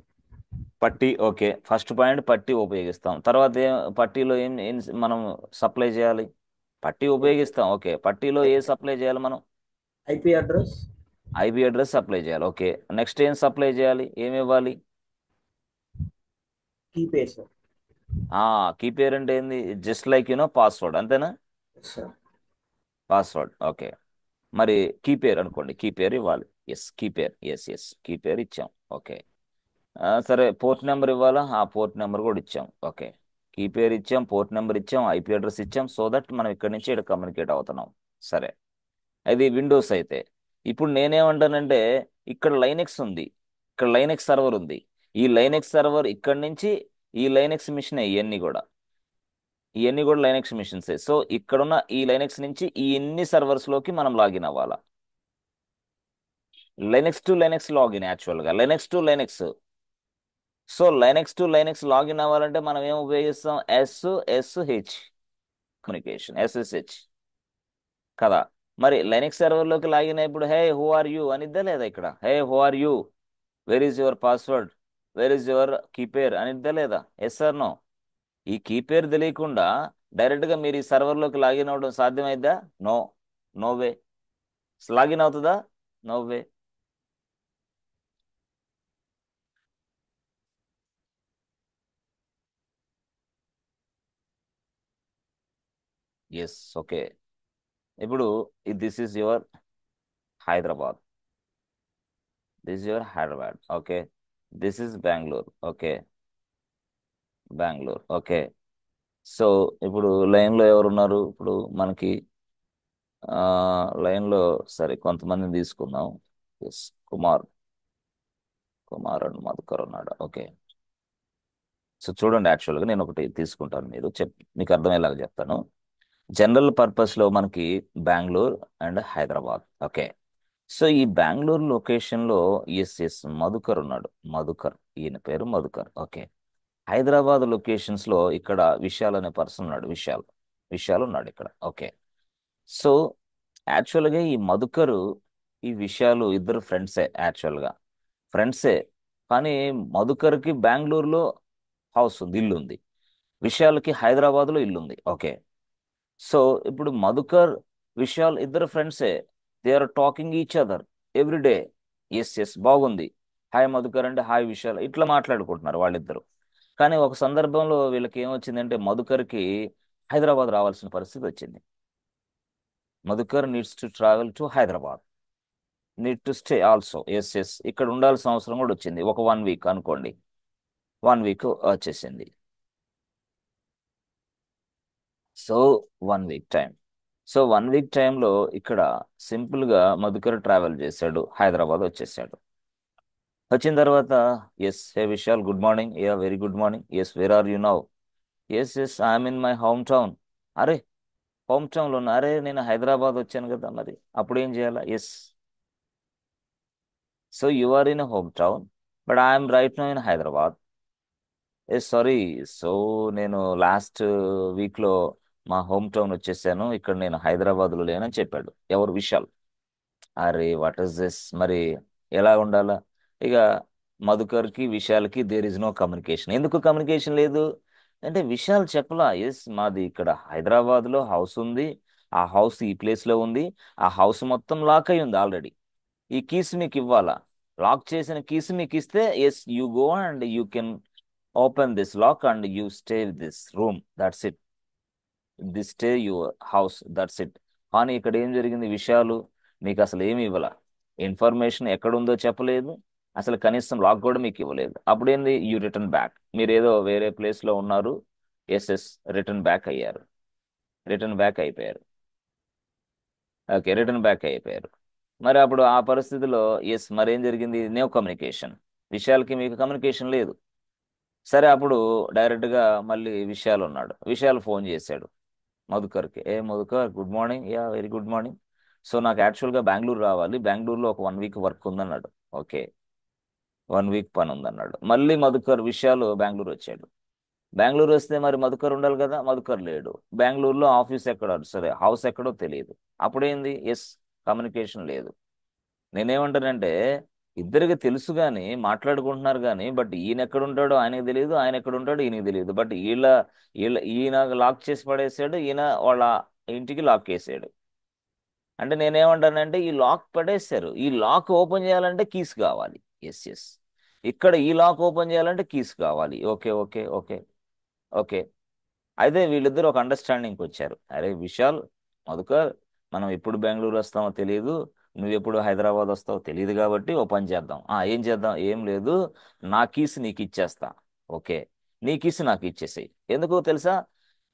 పట్టీ. ఓకే, ఫస్ట్ పాయింట్ పట్టీ ఉపయోగిస్తాం. తర్వాత పట్టీలో ఏం ఏం మనం సప్లై చేయాలి? పట్టీ ఉపయోగిస్తాం. ఓకే, పట్టీలో ఏ సప్లై చేయాలి మనం? IP address. IP address supply చేయాలి. ఓకే, నెక్స్ట్ ఏం సప్లై చేయాలి? ఏమి ఇవ్వాలి? Key pair, sir. కీ పేర్ అంటే ఏంది? జస్ట్ లైక్ పాస్వర్డ్, అంతేనా? Yes, sir. పాస్వర్డ్. ఓకే, మరి కీ పేర్ అనుకోండి, కీ పేర్ ఇవ్వాలి. Yes, key pair. Yes yes, key pair ఇచ్చాం. ఓకే, సరే, పోర్ట్ నెంబర్ ఇవ్వాలా? ఆ పోర్ట్ నెంబర్ కూడా ఇచ్చాం. ఓకే, కీ పేర్ ఇచ్చాం, పోర్ట్ నెంబర్ ఇచ్చాం, ఐపీ అడ్రస్ ఇచ్చాం. సో దట్ మనం ఇక్కడి నుంచి ఇక్కడ కమ్యూనికేట్ అవుతున్నాం. సరే, అది విండోస్ అయితే. ఇప్పుడు నేనేమంటానంటే, ఇక్కడ లైనెక్స్ ఉంది, ఇక్కడ లైనెక్స్ సర్వర్ ఉంది. ఈ లైనెక్స్ సర్వర్ ఇక్కడి నుంచి, ఈ లైనెక్స్ మిషన్ ఇవన్నీ కూడా లైనెక్స్ మిషన్సే. సో ఇక్కడున్న ఈ లైనెక్స్ నుంచి ఈ ఎన్ని సర్వర్స్ లోకి మనం లాగిన్ అవ్వాలా? లైనెక్స్ టు లైనెక్స్ లాగిన్, యాక్చువల్గా Linux to Linux. So Linux to Linux login అవ్వాలంటే మనం ఏం ఉపయోగిస్తాం? ఎస్ఎస్హెచ్ కమ్యూనికేషన్, ఎస్ఎస్హెచ్ కదా. మరి లైనెక్స్ సర్వర్లోకి లాగిన్ అయినప్పుడు హే హూ ఆర్ యూ అనిద్దా లేదా? ఇక్కడ hey who are you, where is your password, where is your key pair అనిద్దా లేదా? Yes or no? ఈ కీపేర్ తెలియకుండా డైరెక్ట్గా మీరు ఈ సర్వర్లోకి లాగిన్ అవ్వడం సాధ్యమైద్దా? No, no way. లాగిన్ అవుతుందా? No way. ఎస్. ఓకే, ఇప్పుడు this is your Hyderabad, okay. This is Bengaluru, okay. Bengaluru, okay. So ఇప్పుడు లైన్లో ఎవరున్నారు ఇప్పుడు మనకి? లైన్లో సరే కొంతమందిని తీసుకుందాం. ఎస్, కుమార్ అండ్ మధుకర్ ఉన్నాడు. ఓకే, సో చూడండి, యాక్చువల్గా నేను ఒకటి తీసుకుంటాను, మీకు అర్థమయ్యేలాగా చెప్తాను. జనరల్ పర్పస్లో మనకి Bengaluru and Hyderabad. Okay. So ఈ బెంగళూరు లొకేషన్లో ఎస్ మధుకర్ ఉన్నాడు. మధుకర్, ఈయన పేరు మధుకర్. ఓకే. హైదరాబాద్ లొకేషన్స్లో ఇక్కడ విశాల్ అనే పర్సన్ ఉన్నాడు. విశాల్ ఉన్నాడు ఇక్కడ. ఓకే. సో యాక్చువల్గా ఈ మధుకరు, ఈ విశాలు ఇద్దరు యాక్చువల్గా ఫ్రెండ్సే. కానీ మధుకర్కి బెంగళూరులో హౌస్ ఉంది, ఇల్లు ఉంది. విశాల్కి హైదరాబాద్లో ఇల్లు ఉంది. ఓకే. సో ఇప్పుడు మధుకర్, విశాల్ ఇద్దరు ఫ్రెండ్సే. They are talking each other everyday. Yes బాగుంది. హాయ్ మధుకర్ అంటే హాయ్ విశాల్, ఇట్లా మాట్లాడుకుంటున్నారు వాళ్ళిద్దరు. కానీ ఒక సందర్భంలో వీళ్ళకి ఏమొచ్చిందంటే మధుకర్కి హైదరాబాద్ రావాల్సిన పరిస్థితి వచ్చింది. Madhukar needs to travel to Hyderabad, need to stay also. Yes ఇక్కడ ఉండాల్సిన అవసరం కూడా వచ్చింది. ఒక 1 వీక్ అనుకోండి, 1 వీక్ వచ్చేసింది. So 1 week time. So 1 week టైంలో ఇక్కడ సింపుల్గా మధుకర్ ట్రావెల్ చేశాడు, హైదరాబాద్ వచ్చేసాడు. వచ్చిన తర్వాత hey Vishal, good morning. Very good morning. Where are you now? Yes I'm in my hometown. అరే, హోమ్ టౌన్లో ఉన్నా? అరే నేను హైదరాబాద్ వచ్చాను కదా, మరి అప్పుడు ఏం చేయాలా? So you are in home town, but I'm right now in Hyderabad. Sorry. So నేను లాస్ట్ వీక్లో మా హోమ్ టౌన్ వచ్చేసాను, ఇక్కడ నేను హైదరాబాద్లో లేనని చెప్పాడు. ఎవరు? విశాల్. అరే వాట్ ఇస్ దిస్, మరి ఎలా ఉండాలా? ఇక మధుకర్కి విశాల్కి దేర్ ఇస్ నో కమ్యూనికేషన్. ఎందుకు కమ్యూనికేషన్ లేదు అంటే విశాల్ చెప్పలా, మాది ఇక్కడ హైదరాబాద్లో హౌస్ ఉంది, ఆ హౌస్ ఈ ప్లేస్లో ఉంది, ఆ హౌస్ మొత్తం లాక్ అయి ఉంది ఆల్రెడీ. ఈ కీస్ మీకు ఇవ్వాలా? లాక్ చేసిన కీస్ మీకు ఇస్తే you go and you can open this lock and you stay this room, that's it. This stay your house, that's it. కానీ ఇక్కడ ఏం జరిగింది? విషయాలు మీకు అసలు ఏమి ఇవ్వాల, ఇన్ఫర్మేషన్ ఎక్కడుందో చెప్పలేదు, అసలు కనీసం లాక్ కూడా మీకు ఇవ్వలేదు. అప్పుడేంది? You return back. మీరు ఏదో వేరే ప్లేస్లో ఉన్నారు. రిటర్న్ బ్యాక్ అయ్యారు. రిటర్న్ బ్యాక్ అయిపోయారు. ఓకే, రిటర్న్ బ్యాక్ అయిపోయారు. మరి అప్పుడు ఆ పరిస్థితిలో మరేం జరిగింది? No communication. విషయాలకి మీకు కమ్యూనికేషన్ లేదు. సరే, అప్పుడు డైరెక్ట్గా మళ్ళీ విశాల్ ఉన్నాడు. విశాల్ ఫోన్ చేశాడు మధుకర్కి. Madhukar, good morning. Very good morning. So నాకు యాక్చువల్గా బెంగళూరు రావాలి, బెంగళూరులో ఒక 1 వీక్ వర్క్ ఉందన్నాడు. ఓకే, 1 వీక్ పని ఉందన్నాడు. మళ్ళీ విశాల్ బెంగళూరు వచ్చాడు. బెంగళూరు వస్తే మరి మధుకర్ ఉండాలి కదా, మధుకర్ లేడు. బెంగళూరులో ఆఫీస్ ఎక్కడో, సరే హౌస్ ఎక్కడో తెలియదు. అప్పుడేంది? కమ్యూనికేషన్ లేదు. నేనేమంటానంటే ఇద్దరికి తెలుసు కానీ మాట్లాడుకుంటున్నారు కానీ, బట్ ఈయన ఎక్కడ ఉంటాడో ఆయనకు తెలియదు, ఆయన ఎక్కడ ఉంటాడో ఈయనకి తెలియదు. బట్ ఈయన లాక్ చేసి పడేసాడు, ఈయన వాళ్ళ ఇంటికి లాక్ చేసాడు. అంటే నేనేమంటానంటే ఈ లాక్ పడేశారు, ఈ లాక్ ఓపెన్ చేయాలంటే కీస్ కావాలి. ఎస్ ఇక్కడ ఈ లాక్ ఓపెన్ చేయాలంటే కీస్ కావాలి. Okay okay okay okay. అయితే వీళ్ళిద్దరు ఒక అండర్స్టాండింగ్కి వచ్చారు. అరే విశాల్, మధుకర్, మనం ఎప్పుడు బెంగళూరు వస్తామో తెలియదు, నువ్వు ఎప్పుడు హైదరాబాద్ వస్తావో తెలియదు, కాబట్టి ఓ పని చేద్దాం. ఏం చేద్దాం? ఏం లేదు, నా కీస్ నీకు ఇచ్చేస్తా. ఓకే, నీ కీస్ నాకు ఇచ్చేసేయి. ఎందుకు తెలుసా?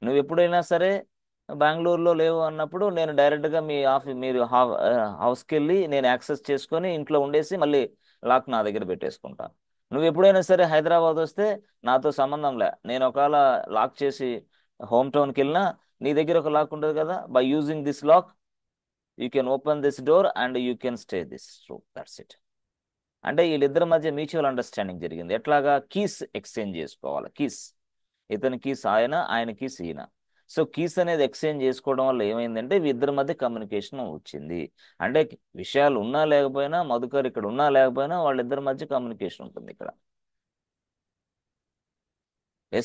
నువ్వు ఎప్పుడైనా సరే బెంగళూరులో లేవు అన్నప్పుడు నేను డైరెక్ట్గా మీరు హౌస్కి వెళ్ళి నేను యాక్సెస్ చేసుకొని ఇంట్లో ఉండేసి మళ్ళీ లాక్ నా దగ్గర పెట్టేసుకుంటా. నువ్వు ఎప్పుడైనా సరే హైదరాబాద్ వస్తే నాతో సంబంధం లే, నేను ఒకవేళ లాక్ చేసి హోమ్ టౌన్కి వెళ్ళినా నీ దగ్గర ఒక లాక్ ఉంటుంది కదా, by using this lock you can open this door and you can stay this room, that's it. అంటే వీళ్ళిద్దరి మధ్య మ్యూచువల్ అండర్స్టాండింగ్ జరిగింది. ఎట్లాగా? కీస్ ఎక్స్చేంజ్ చేసుకోవాలి. కీస్, ఇతని కీస్ ఆయన, ఆయన కీస్ ఈయన. సో కీస్ అనేది ఎక్స్చేంజ్ చేసుకోవడం వల్ల ఏమైందంటే ఇద్దరి మధ్య కమ్యూనికేషన్ వచ్చింది. అంటే విషయాలు ఉన్నా లేకపోయినా, మధుకర్ ఇక్కడ ఉన్నా లేకపోయినా వాళ్ళిద్దరి మధ్య కమ్యూనికేషన్ ఉంటుంది ఇక్కడ.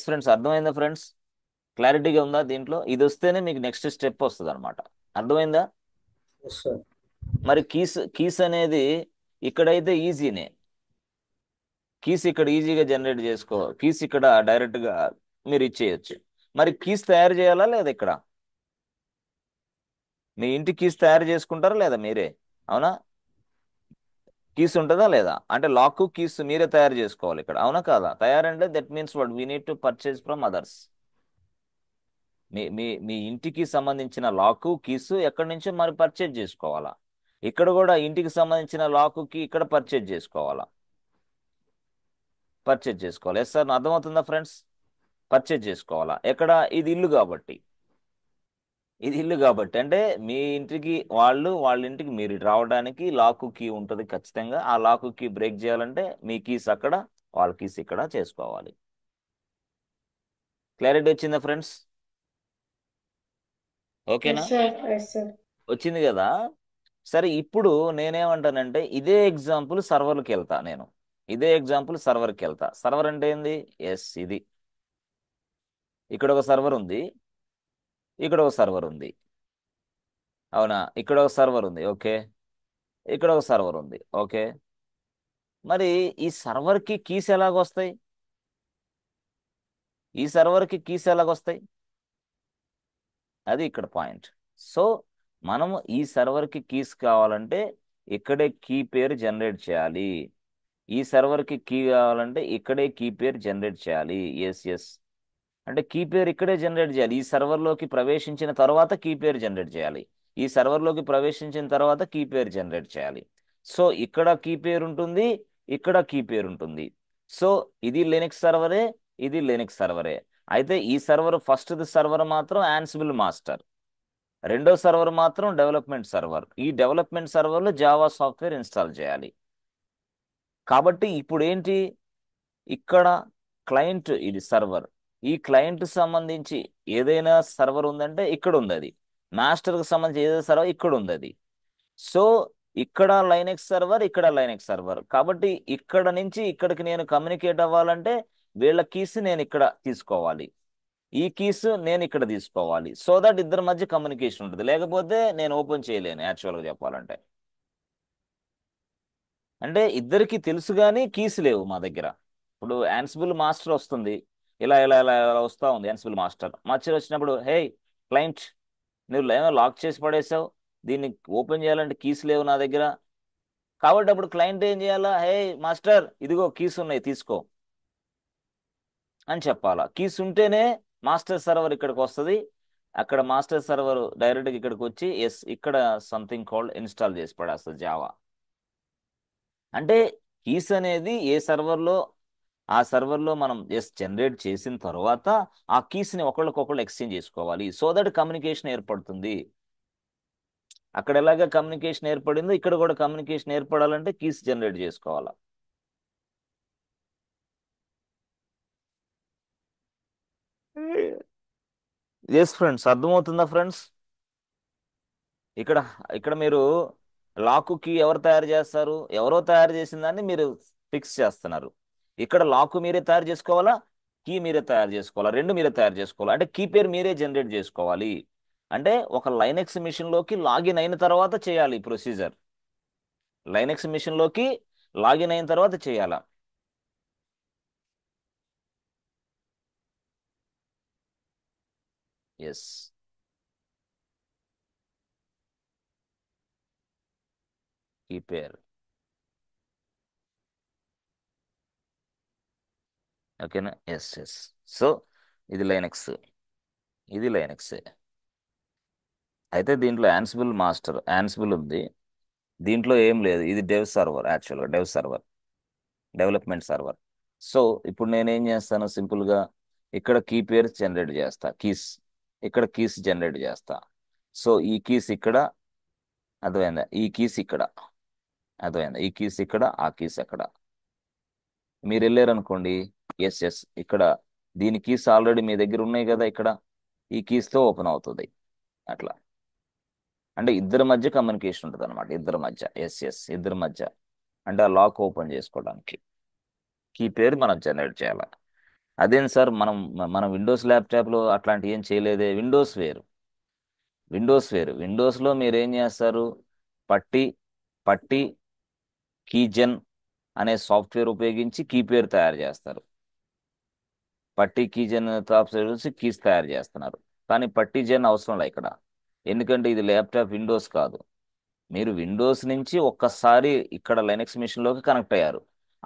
ఫ్రెండ్స్, అర్థమైందా ఫ్రెండ్స్? క్లారిటీగా ఉందా దీంట్లో? ఇది వస్తేనే మీకు నెక్స్ట్ స్టెప్ వస్తుంది అనమాట. అర్థమైందా? Yes, sir. మరి కీస్ అనేది ఇక్కడైతే ఈజీనే. కీస్ ఇక్కడ ఈజీగా జనరేట్ చేసుకో, కీస్ ఇక్కడ డైరెక్ట్గా మీరు ఇచ్చేయచ్చు. మరి కీస్ తయారు చేయాలా లేదా? ఇక్కడ మీ ఇంటి కీస్ తయారు చేసుకుంటారా లేదా మీరే? అవునా? కీస్ ఉంటుందా లేదా? అంటే లాక్ కీస్ మీరే తయారు చేసుకోవాలి ఇక్కడ, అవునా కాదా? తయారంటే that means what we need to purchase from others. మీ మీ మీ ఇంటికి సంబంధించిన లాకు కీసు ఎక్కడి నుంచో మరి పర్చేజ్ చేసుకోవాలా. ఇక్కడ కూడా ఇంటికి సంబంధించిన లాకుకి ఇక్కడ పర్చేజ్ చేసుకోవాలా. ఎస్ సార్, అర్థమవుతుందా ఫ్రెండ్స్? పర్చేజ్ చేసుకోవాలా. ఎక్కడ? ఇది ఇల్లు కాబట్టి, ఇది ఇల్లు కాబట్టి అంటే మీ ఇంటికి వాళ్ళ ఇంటికి మీరు రావడానికి లాకు కీ ఉంటుంది ఖచ్చితంగా. ఆ లాకు కీ బ్రేక్ చేయాలంటే మీ కీస్ అక్కడ, వాళ్ళ కీస్ ఇక్కడ చేసుకోవాలి. క్లారిటీ వచ్చిందా ఫ్రెండ్స్? ఓకేనా? Yes, sir. Yes, sir. వచ్చింది కదా. సరే, ఇప్పుడు నేనేమంటానంటే ఇదే ఎగ్జాంపుల్ సర్వర్కి వెళ్తా. నేను ఇదే ఎగ్జాంపుల్ సర్వర్కి వెళ్తా. సర్వర్ అంటే ఏంది? ఎస్, ఇది ఇక్కడ ఒక సర్వర్ ఉంది, ఇక్కడ ఒక సర్వర్ ఉంది, అవునా? ఇక్కడ ఒక సర్వర్ ఉంది, ఓకే. ఇక్కడ ఒక సర్వర్ ఉంది, ఓకే. మరి ఈ సర్వర్కి కీస్ ఎలాగొస్తాయి? ఈ సర్వర్కి కీస్ ఎలాగొస్తాయి? అది ఇక్కడ పాయింట్. సో మనము ఈ సర్వర్కి కీస్ కావాలంటే ఇక్కడే కీ పేరు జనరేట్ చేయాలి. ఈ సర్వర్కి కీ కావాలంటే ఇక్కడే కీ పేరు జనరేట్ చేయాలి. ఎస్ ఎస్, అంటే కీ పేరు ఇక్కడే జనరేట్ చేయాలి. ఈ సర్వర్లోకి ప్రవేశించిన తర్వాత కీ పేరు జనరేట్ చేయాలి. ఈ సర్వర్లోకి ప్రవేశించిన తర్వాత కీ పేరు జనరేట్ చేయాలి. సో ఇక్కడ కీ పేరు ఉంటుంది, ఇక్కడ కీ పేరు ఉంటుంది. సో ఇది లినక్స్ సర్వరే, ఇది లినక్స్ సర్వరే. అయితే ఈ సర్వర్ ఫస్ట్ సర్వర్ మాత్రం యాన్సిబుల్ మాస్టర్, రెండో సర్వర్ మాత్రం డెవలప్మెంట్ సర్వర్. ఈ డెవలప్మెంట్ సర్వర్లో జావా సాఫ్ట్వేర్ ఇన్స్టాల్ చేయాలి. కాబట్టి ఇప్పుడు ఏంటి, ఇక్కడ క్లయింట్, ఇది సర్వర్. ఈ క్లయింట్ సంబంధించి ఏదైనా సర్వర్ ఉందంటే ఇక్కడ ఉంది అది. మాస్టర్కి సంబంధించి ఏదైనా సర్వర్ ఇక్కడ ఉంది అది. సో ఇక్కడ లైనెక్స్ సర్వర్, ఇక్కడ లైనెక్స్ సర్వర్. కాబట్టి ఇక్కడ నుంచి ఇక్కడికి నేను కమ్యూనికేట్ అవ్వాలంటే వీళ్ళ కీస్ నేను ఇక్కడ తీసుకోవాలి, ఈ కీస్ నేను ఇక్కడ తీసుకోవాలి. సో దట్ ఇద్దరి మధ్య కమ్యూనికేషన్ ఉంటుంది. లేకపోతే నేను ఓపెన్ చేయలేను యాక్చువల్గా చెప్పాలంటే. అంటే ఇద్దరికి తెలుసు కానీ కీస్ లేవు మా దగ్గర. ఇప్పుడు యాన్సిబుల్ మాస్టర్ వస్తుంది, ఇలా ఇలా ఇలా ఇలా వస్తూ ఉంది యాన్సిబుల్ మాస్టర్. మధ్యలో వచ్చినప్పుడు హే క్లయింట్, నువ్వు ఏమో లాక్ చేసి పడేసావు, దీన్ని ఓపెన్ చేయాలంటే కీస్ లేవు నా దగ్గర. కాబట్టి అప్పుడు క్లయింట్ ఏం చేయాలా? హే మాస్టర్, ఇదిగో కీస్ ఉన్నాయి తీసుకో అని చెప్పాలా. కీస్ ఉంటేనే మాస్టర్ సర్వర్ ఇక్కడికి వస్తుంది. అక్కడ మాస్టర్ సర్వర్ డైరెక్ట్గా ఇక్కడికి వచ్చి ఎస్ ఇక్కడ సంథింగ్ కాల్డ్ ఇన్స్టాల్ చేసి పడేస్తుంది జావా. అంటే కీస్ అనేది ఏ సర్వర్లో, ఆ సర్వర్లో మనం ఎస్ జనరేట్ చేసిన తర్వాత ఆ కీస్ని ఒకళ్ళకొకళ్ళు ఎక్స్చేంజ్ చేసుకోవాలి. సో దట్ కమ్యూనికేషన్ ఏర్పడుతుంది. అక్కడ ఎలాగ కమ్యూనికేషన్ ఏర్పడిందో ఇక్కడ కూడా కమ్యూనికేషన్ ఏర్పడాలంటే కీస్ జనరేట్ చేసుకోవాలి. ఎస్ ఫ్రెండ్స్, అర్థమవుతుందా ఫ్రెండ్స్? ఇక్కడ ఇక్కడ మీరు లాకు కీ ఎవరు తయారు చేస్తారు? ఎవరో తయారు చేసిన దాన్ని మీరు ఫిక్స్ చేస్తున్నారు. ఇక్కడ లాకు మీరే తయారు చేసుకోవాలా, కీ మీరే తయారు చేసుకోవాలా, రెండు మీరే తయారు చేసుకోవాలి. అంటే కీ పేరు మీరే జనరేట్ చేసుకోవాలి. అంటే ఒక లైనెక్స్ మిషన్లోకి లాగిన్ అయిన తర్వాత చేయాలి ప్రొసీజర్. లైనెక్స్ మిషన్లోకి లాగిన్ అయిన తర్వాత చేయాలా. ఎస్, కీ పేరు ఓకేనా. Yes yes. సో ఇది లైనెక్స్, ఇది లైనెక్స్. అయితే దీంట్లో యాన్సిబుల్ మాస్టర్, యాన్సిబుల్ ఉంది, దీంట్లో ఏం లేదు. ఇది డెవ్ సర్వర్, యాక్చువల్గా dev server, development server. So ఇప్పుడు నేనేం చేస్తాను, సింపుల్గా ఇక్కడ కీ పేరు జనరేట్ చేస్తా, కీస్ ఇక్కడ కీస్ జనరేట్ చేస్తా. సో ఈ కీస్ ఇక్కడ, అర్థమైందా? ఈ కీస్ ఇక్కడ, అర్థమైందా? ఈ కీస్ ఇక్కడ, ఆ కీస్ అక్కడ. మీరు వెళ్ళారనుకోండి, ఎస్ ఎస్, ఇక్కడ దీని కీస్ ఆల్రెడీ మీ దగ్గర ఉన్నాయి కదా, ఇక్కడ ఈ కీస్తో ఓపెన్ అవుతుంది. అట్లా అంటే ఇద్దరి మధ్య కమ్యూనికేషన్ ఉంటుంది అనమాట, ఇద్దరి మధ్య. ఎస్ ఎస్, ఇద్దరి మధ్య. అంటే ఆ లాక్ ఓపెన్ చేసుకోవడానికి కీ పేరు మనం జనరేట్ చేయాలి. అదేం సార్, మన విండోస్ ల్యాప్టాప్లో అట్లాంటి ఏం చేయలేదే. విండోస్ వేరు, విండోస్ వేరు. విండోస్లో మీరు ఏం చేస్తారు, పట్టి పట్టి కీజెన్ అనే సాఫ్ట్వేర్ ఉపయోగించి కీ పేరు తయారు చేస్తారు. పట్టి కీజెన్ సాఫ్ట్వేర్ నుంచి కీస్ తయారు చేస్తున్నారు. కానీ పట్టి జెన్ అవసరం లే ఇక్కడ, ఎందుకంటే ఇది ల్యాప్టాప్ విండోస్ కాదు. మీరు విండోస్ నుంచి ఒక్కసారి ఇక్కడ లైనెక్స్ మిషన్లోకి కనెక్ట్ అయ్యారు,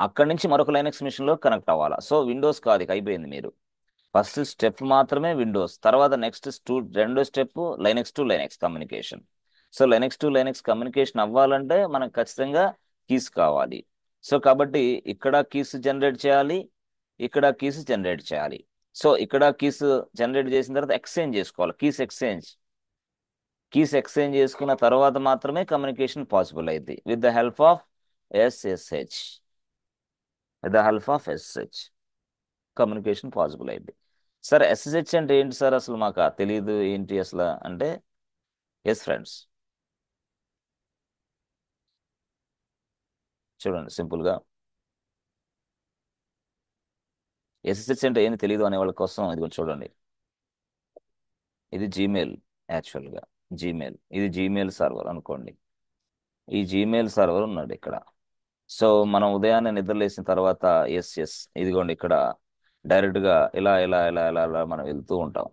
అక్కడి నుంచి మరొక లైనెక్స్ మిషన్లోకి కనెక్ట్ అవ్వాలా. సో విండోస్ కాదు, ఇక అయిపోయింది. మీరు ఫస్ట్ స్టెప్ మాత్రమే విండోస్, తర్వాత నెక్స్ట్ రెండో step Linux to Linux communication. So Linux to Linux communication అవ్వాలంటే మనకు ఖచ్చితంగా కీస్ కావాలి. సో కాబట్టి ఇక్కడ కీస్ జనరేట్ చేయాలి, ఇక్కడ కీస్ జనరేట్ చేయాలి. సో ఇక్కడ కీస్ జనరేట్ చేసిన తర్వాత ఎక్స్చేంజ్ చేసుకోవాలి. కీస్ ఎక్స్చేంజ్ చేసుకున్న తర్వాత మాత్రమే కమ్యూనికేషన్ పాసిబుల్ అయింది with the help of SSH. Communication possible అయింది. సార్ ఎస్ఎస్హెచ్ అంటే ఏంటి సార్? అసలు మాకు తెలియదు ఏంటి అసలు అంటే, ఎస్ ఫ్రెండ్స్, చూడండి సింపుల్గా ఎస్ఎస్హెచ్ అంటే ఏంటి తెలియదు అనే వాళ్ళ కోసం ఇది కొంచెం చూడండి. ఇది జీమెయిల్, యాక్చువల్గా జీమెయిల్, ఇది జీమెయిల్ సర్వర్ అనుకోండి. ఈ జీమెయిల్ సర్వర్ ఉన్నాడు ఇక్కడ. సో మనం ఉదయాన్నే నిద్రలేసిన తర్వాత ఇదిగోండి ఇక్కడ డైరెక్ట్గా ఇలా ఇలా ఇలా ఇలా ఇలా మనం వెళ్తూ ఉంటాం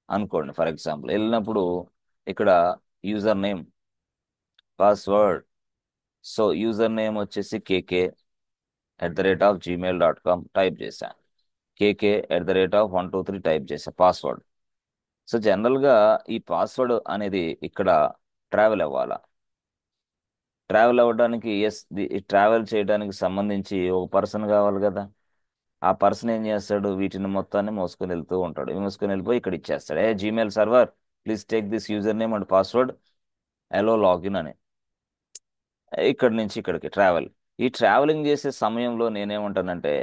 అనుకోండి. ఫర్ ఎగ్జాంపుల్ వెళ్ళినప్పుడు ఇక్కడ user name, password. So user name వచ్చేసి kk@gmail.com టైప్ చేశా. kk@123 టైప్ చేశా పాస్వర్డ్. సో జనరల్గా ఈ పాస్వర్డ్ అనేది ఇక్కడ ట్రావెల్ అవ్వాలా. ట్రావెల్ అవ్వడానికి ట్రావెల్ చేయడానికి సంబంధించి ఒక పర్సన్ కావాలి కదా. ఆ పర్సన్ ఏం చేస్తాడు? వీటిని మొత్తాన్ని మోసుకొని వెళ్తూ ఉంటాడు. మోసుకొని వెళ్ళిపోయి ఇక్కడ ఇచ్చేస్తాడు, Gmail server please take this user name and password allow login అని. ఇక్కడి నుంచి ఇక్కడికి ట్రావెల్. ఈ ట్రావెలింగ్ చేసే సమయంలో నేనేమంటానంటే,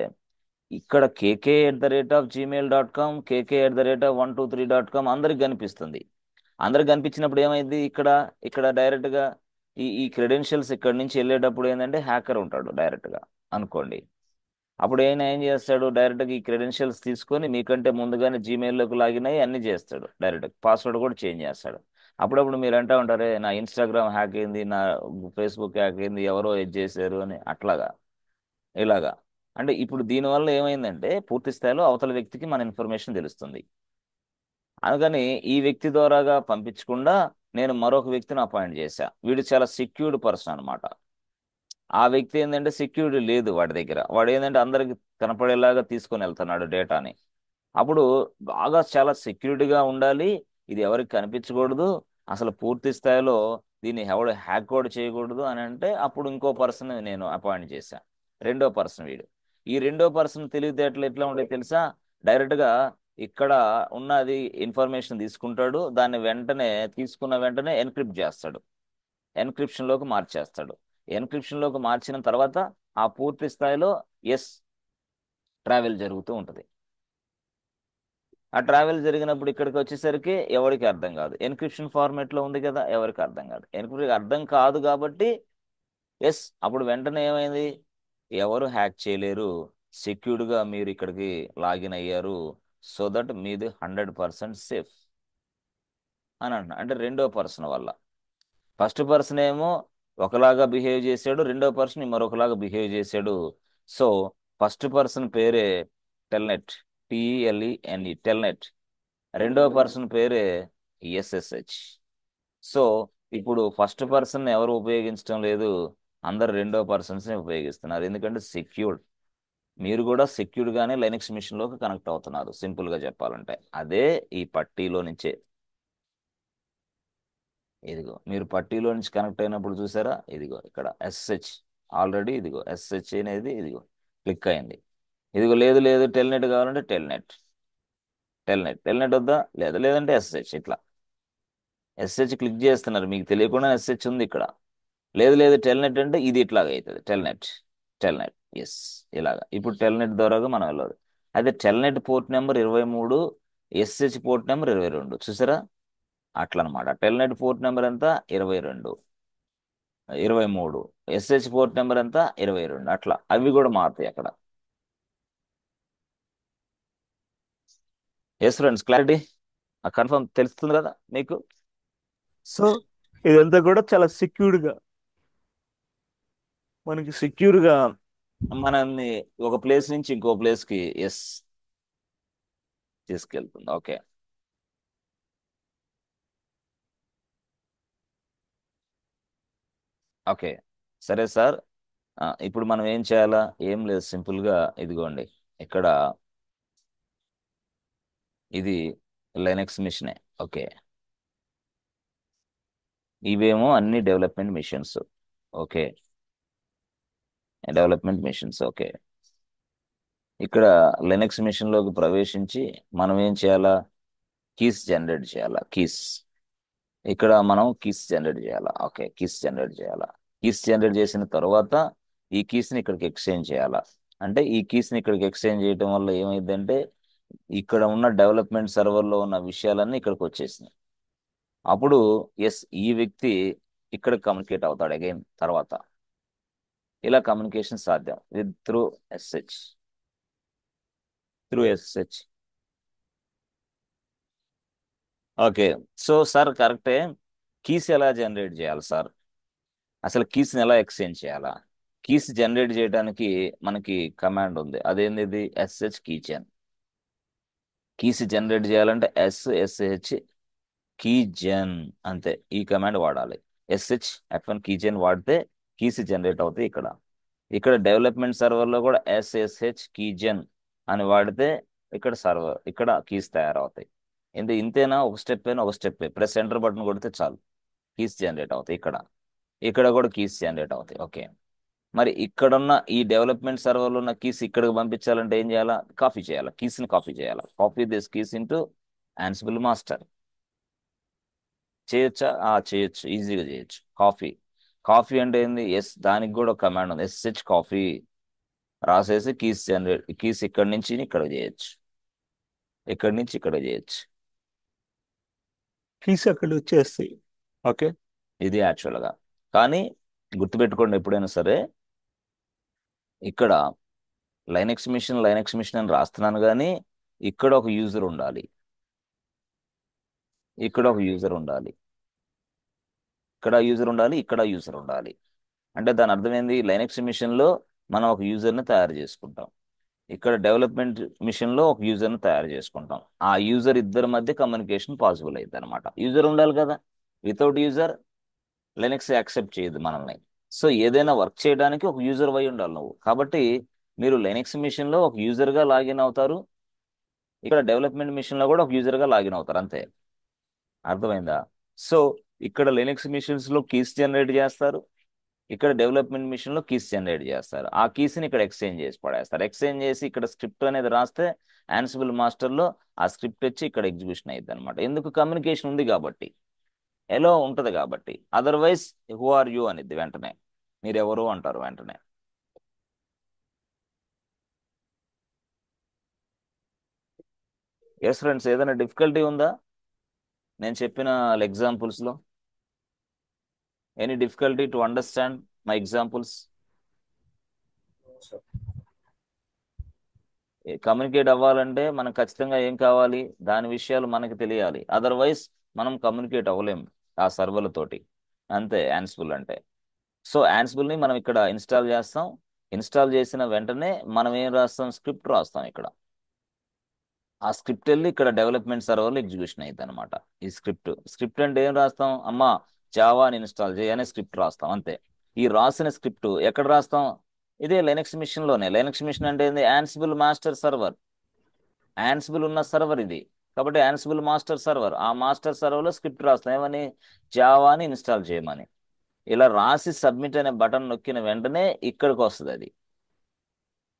ఇక్కడ kk@gmail.com, kk@123.com అందరికి కనిపిస్తుంది. అందరికి కనిపించినప్పుడు ఏమైంది? ఇక్కడ ఇక్కడ డైరెక్ట్గా ఈ క్రెడెన్షియల్స్ ఇక్కడ నుంచి వెళ్ళేటప్పుడు ఏంటంటే హ్యాకర్ ఉంటాడు డైరెక్ట్గా అనుకోండి. అప్పుడు ఏం చేస్తాడు? డైరెక్ట్గా ఈ క్రెడెన్షియల్స్ తీసుకొని మీకంటే ముందుగానే జీమెయిల్లోకి లాగిన్ అయ్యి అన్ని చేస్తాడు. డైరెక్ట్ పాస్వర్డ్ కూడా చేంజ్ చేస్తాడు. అప్పుడప్పుడు మీరు అంటూ ఉంటారే, నా ఇన్స్టాగ్రామ్ హ్యాక్ అయింది, నా ఫేస్బుక్ హ్యాక్ అయింది, ఎవరో ఇది చేశారు అని. అట్లాగా ఇలాగా అంటే ఇప్పుడు దీనివల్ల ఏమైందంటే పూర్తి స్థాయిలో అవతల వ్యక్తికి మన ఇన్ఫర్మేషన్ తెలుస్తుంది. అందుకని ఈ వ్యక్తి ద్వారాగా పంపించకుండా నేను మరొక వ్యక్తిని అపాయింట్ చేశా. వీడు చాలా సెక్యూర్డ్ పర్సన్ అనమాట. ఆ వ్యక్తి ఏంటంటే సెక్యూరిటీ లేదు వాడి దగ్గర. వాడు ఏంటంటే అందరికి కనపడేలాగా తీసుకొని వెళ్తున్నాడు డేటాని. అప్పుడు బాగా చాలా సెక్యూరిటీగా ఉండాలి, ఇది ఎవరికి కనిపించకూడదు, అసలు పూర్తి స్థాయిలో దీన్ని ఎవడు హ్యాక్ కూడా చేయకూడదు అని అంటే అప్పుడు ఇంకో పర్సన్ నేను అపాయింట్ చేశా. రెండో పర్సన్ వీడు. ఈ రెండో పర్సన్ తెలివితేటలు ఎట్లా ఉంటాయి తెలుసా? డైరెక్ట్గా ఇక్కడ ఉన్నది ఇన్ఫర్మేషన్ తీసుకుంటాడు, దాన్ని వెంటనే తీసుకున్న వెంటనే ఎన్క్రిప్ట్ చేస్తాడు, ఎన్క్రిప్షన్లోకి మార్చేస్తాడు. ఎన్క్రిప్షన్లోకి మార్చిన తర్వాత ఆ పూర్తి స్థాయిలో ట్రావెల్ జరుగుతూ ఉంటుంది. ఆ ట్రావెల్ జరిగినప్పుడు ఇక్కడికి వచ్చేసరికి ఎవరికి అర్థం కాదు. ఎన్క్రిప్షన్ ఫార్మేట్లో ఉంది కదా, ఎవరికి అర్థం కాదు. ఎన్క్రిప్షన్ అర్థం కాదు కాబట్టి అప్పుడు వెంటనే ఏమైంది? ఎవరు హ్యాక్ చేయలేరు, సెక్యూర్డ్గా మీరు ఇక్కడికి లాగిన్ అయ్యారు, సో దట్ మీది 100% సేఫ్ అని అంటున్నా. అంటే రెండో పర్సన్ వల్ల. ఫస్ట్ పర్సన్ ఏమో ఒకలాగా బిహేవ్ చేశాడు, రెండో పర్సన్ మరొకలాగా బిహేవ్ చేశాడు. సో ఫస్ట్ పర్సన్ పేరే టెల్నెట్, టెల్నెట్. రెండో పర్సన్ పేరే ఎస్ఎస్హెచ్. సో ఇప్పుడు ఫస్ట్ పర్సన్ ఎవరు ఉపయోగించడం లేదు, అందరు రెండో పర్సన్స్ని ఉపయోగిస్తున్నారు. ఎందుకంటే సెక్యూర్డ్. మీరు కూడా సెక్యూర్డ్ గానే లైనక్స్ మిషన్లోకి కనెక్ట్ అవుతున్నారు. సింపుల్గా చెప్పాలంటే అదే ఈ పట్టీలో నుంచే. ఇదిగో మీరు పట్టీలో నుంచి కనెక్ట్ అయినప్పుడు చూసారా, ఇదిగో ఇక్కడ ఎస్హెచ్ ఆల్రెడీ, ఇదిగో ఎస్హెచ్ అనేది ఇదిగో క్లిక్ అయింది. ఇదిగో లేదు లేదు టెల్నెట్ కావాలంటే టెల్నెట్ వద్దా, లేదంటే ఎస్హెచ్. ఇట్లా ఎస్హెచ్ క్లిక్ చేస్తున్నారు, మీకు తెలియకుండా ఎస్హెచ్ ఉంది ఇక్కడ. లేదు టెల్నెట్ అంటే ఇది ఇట్లాగా అవుతుంది, టెల్నెట్. ఎస్, ఇలాగా. ఇప్పుడు టెల్నెట్ ద్వారాగా మనం వెళ్ళదు. అదే Telnet port number 23, SSH port number 22. చూసారా? అట్లా అనమాట. టెల్నెట్ పోర్ట్ నెంబర్ ఎంత? 23. ఎస్హెచ్ పోర్ట్ నెంబర్ ఎంత? 22. అట్లా అవి కూడా మారుతాయి అక్కడ. ఎస్ ఫ్రెండ్స్, క్లారిటీ కన్ఫర్మ్ తెలుస్తుంది కదా మీకు? సో ఇదంతా కూడా చాలా సెక్యూర్డ్గా, మనకి సెక్యూర్గా మనల్ని ఒక ప్లేస్ నుంచి ఇంకో ప్లేస్కి తీసుకెళ్తుంది. ఓకే. ఓకే, సరే సార్. ఇప్పుడు మనం ఏం చేయాలా? ఏం లేదు, సింపుల్గా ఇదిగోండి ఇక్కడ ఇది లైనక్స్ మిషనే. ఓకే, ఇవేమో అన్ని development machines. Okay, development machines. Okay, ఇక్కడ లినక్స్ మిషన్లోకి ప్రవేశించి మనం ఏం చేయాలా, కీస్ జనరేట్ చేయాలా. కీస్ ఇక్కడ మనం కీస్ జనరేట్ చేయాలా. ఓకే, కీస్ జనరేట్ చేయాలా. కీస్ జనరేట్ చేసిన తర్వాత ఈ కీస్ని ఇక్కడికి ఎక్స్చేంజ్ చేయాలా. అంటే ఈ కీస్ని ఇక్కడికి ఎక్స్చేంజ్ చేయడం వల్ల ఏమైందంటే ఇక్కడ ఉన్న డెవలప్మెంట్ సర్వర్లో ఉన్న విషయాలన్నీ ఇక్కడికి వచ్చేసినాయి. అప్పుడు ఎస్, ఈ వ్యక్తి ఇక్కడ కమ్యూనికేట్ అవుతాడు అగైన్. తర్వాత ఇలా కమ్యూనికేషన్ సాధ్యం with through SSH. Through SSH. Okay. So sir కరెక్టే. కీస్ ఎలా జనరేట్ చేయాలి సార్, అసలు కీస్ని ఎలా ఎక్స్చేంజ్ చేయాలా? కీస్ జనరేట్ చేయడానికి మనకి కమాండ్ ఉంది. అదేంది? SSH keygen. కీస్ జనరేట్ చేయాలంటే ఎస్హెచ్ కీజెన్, అంతే. ఈ కమాండ్ వాడాలి. ఎస్హెచ్ F1 కీజెన్ వాడితే కీస్ జనరేట్ అవుతాయి. ఇక్కడ ఇక్కడ డెవలప్మెంట్ సర్వర్లో కూడా ఎస్ఎస్హెచ్ కీజెన్ అని వాడితే ఇక్కడ సర్వర్, ఇక్కడ కీస్ తయారవుతాయి. ఇంతేనా? ఒక స్టెప్ అయినా, ఒక స్టెప్ ప్రెస్ ఎంటర్ బటన్ కొడితే చాలు కీస్ జనరేట్ అవుతాయి. ఇక్కడ ఇక్కడ కూడా కీస్ జనరేట్ అవుతాయి. ఓకే. మరి ఇక్కడున్న ఈ డెవలప్మెంట్ సర్వర్లో ఉన్న కీస్ ఇక్కడికి పంపించాలంటే ఏం చేయాలా? కాపీ చేయాలా. కీస్ని కాపీ చేయాలా. Copy this keys into Ansible master. చేయొచ్చా? చేయొచ్చు, ఈజీగా చేయొచ్చు. కాఫీ. కాఫీ అంటే ఏంది? ఎస్, దానికి కూడా ఒక కమాండ్ ఉంది. ఎస్హెచ్ కాఫీ రాసేసి కీస్ జనరేట్, కీస్ ఇక్కడి నుంచి ఇక్కడ చేయొచ్చు, ఇక్కడి నుంచి ఇక్కడ చేయొచ్చు, కీస్ అక్కడ వచ్చేస్తాయి. ఓకే, ఇది యాక్చువల్గా. కానీ గుర్తుపెట్టుకోండి, ఎప్పుడైనా సరే ఇక్కడ లైనక్స్ మిషన్ అని రాస్తున్నాను, కానీ ఇక్కడ ఒక యూజర్ ఉండాలి, ఇక్కడ ఒక యూజర్ ఉండాలి, ఇక్కడ యూజర్ ఉండాలి, ఇక్కడ యూజర్ ఉండాలి. అంటే దాని అర్థం ఏంది? లైనక్స్ మిషన్లో మనం ఒక యూజర్ని తయారు చేసుకుంటాం, ఇక్కడ డెవలప్మెంట్ మిషన్లో ఒక యూజర్ని తయారు చేసుకుంటాం. ఆ యూజర్ ఇద్దరి మధ్య కమ్యూనికేషన్ పాసిబుల్ అవుతుంది అనమాట. యూజర్ ఉండాలి కదా, వితౌట్ యూజర్ లైనక్స్ యాక్సెప్ట్ చేయదు మనల్ని. సో ఏదైనా వర్క్ చేయడానికి ఒక యూజర్ అయి ఉండాలి నువ్వు. కాబట్టి మీరు లైనక్స్ మిషన్లో ఒక యూజర్గా లాగిన్ అవుతారు, ఇక్కడ డెవలప్మెంట్ మిషన్లో కూడా ఒక యూజర్గా లాగిన్ అవుతారు, అంతే. అర్థమైందా? సో ఇక్కడ లినక్స్ మిషన్స్లో కీస్ జనరేట్ చేస్తారు, ఇక్కడ డెవలప్మెంట్ మిషన్లో కీస్ జనరేట్ చేస్తారు. ఆ కీస్ని ఇక్కడ ఎక్స్చేంజ్ చేసి పడేస్తారు. ఎక్స్చేంజ్ చేసి ఇక్కడ స్క్రిప్ట్ అనేది రాస్తే యాన్సిబుల్ మాస్టర్లో ఆ స్క్రిప్ట్ వచ్చి ఇక్కడ ఎగ్జిక్యూషన్ అయ్యింది అనమాట. ఎందుకు? కమ్యూనికేషన్ ఉంది కాబట్టి, ఎలా ఉంటుంది కాబట్టి. అదర్వైజ్ హూ ఆర్ యూ అనేది వెంటనే మీరెవరు అంటారు వెంటనే. ఎస్ ఫ్రెండ్స్, ఏదైనా డిఫికల్టీ ఉందా నేను చెప్పిన ఎగ్జాంపుల్స్లో? Any difficulty to understand my examples? No, sir. Communicate అవ్వాలంటే మనకు ఖచ్చితంగా ఏం కావాలి? దాని విషయాలు మనకి తెలియాలి. అదర్వైజ్ మనం కమ్యూనికేట్ అవ్వలేం ఆ సర్వర్లతోటి, అంతే యాన్సిబుల్ అంటే. సో యాన్సిబుల్ని మనం ఇక్కడ ఇన్స్టాల్ చేస్తాం. ఇన్స్టాల్ చేసిన వెంటనే మనం ఏం రాస్తాం? స్క్రిప్ట్ రాస్తాం ఇక్కడ. ఆ స్క్రిప్ట్ వెళ్ళి ఇక్కడ డెవలప్మెంట్ సర్వర్లో ఎగ్జిక్యూషన్ అవుతుంది అనమాట. ఈ స్క్రిప్ట్ అంటే ఏం రాస్తాం? అమ్మా జావాని ఇన్స్టాల్ చేయని స్క్రిప్ట్ రాస్తాం, అంతే. ఈ రాసిన స్క్రిప్ట్ ఎక్కడ రాస్తాం? ఇదే లైనక్స్ మిషన్లోనే. లైనక్స్ మిషన్ అంటే ఏంది? Ansible master server. యాన్సిబుల్ ఉన్న సర్వర్ ఇది, కాబట్టి యాన్సిబుల్ మాస్టర్ సర్వర్. ఆ మాస్టర్ సర్వర్లో స్క్రిప్ట్ రాస్తాం, ఏమని? జావాని ఇన్స్టాల్ చేయమని. ఇలా రాసి సబ్మిట్ అనే బటన్ నొక్కిన వెంటనే ఇక్కడికి వస్తుంది అది.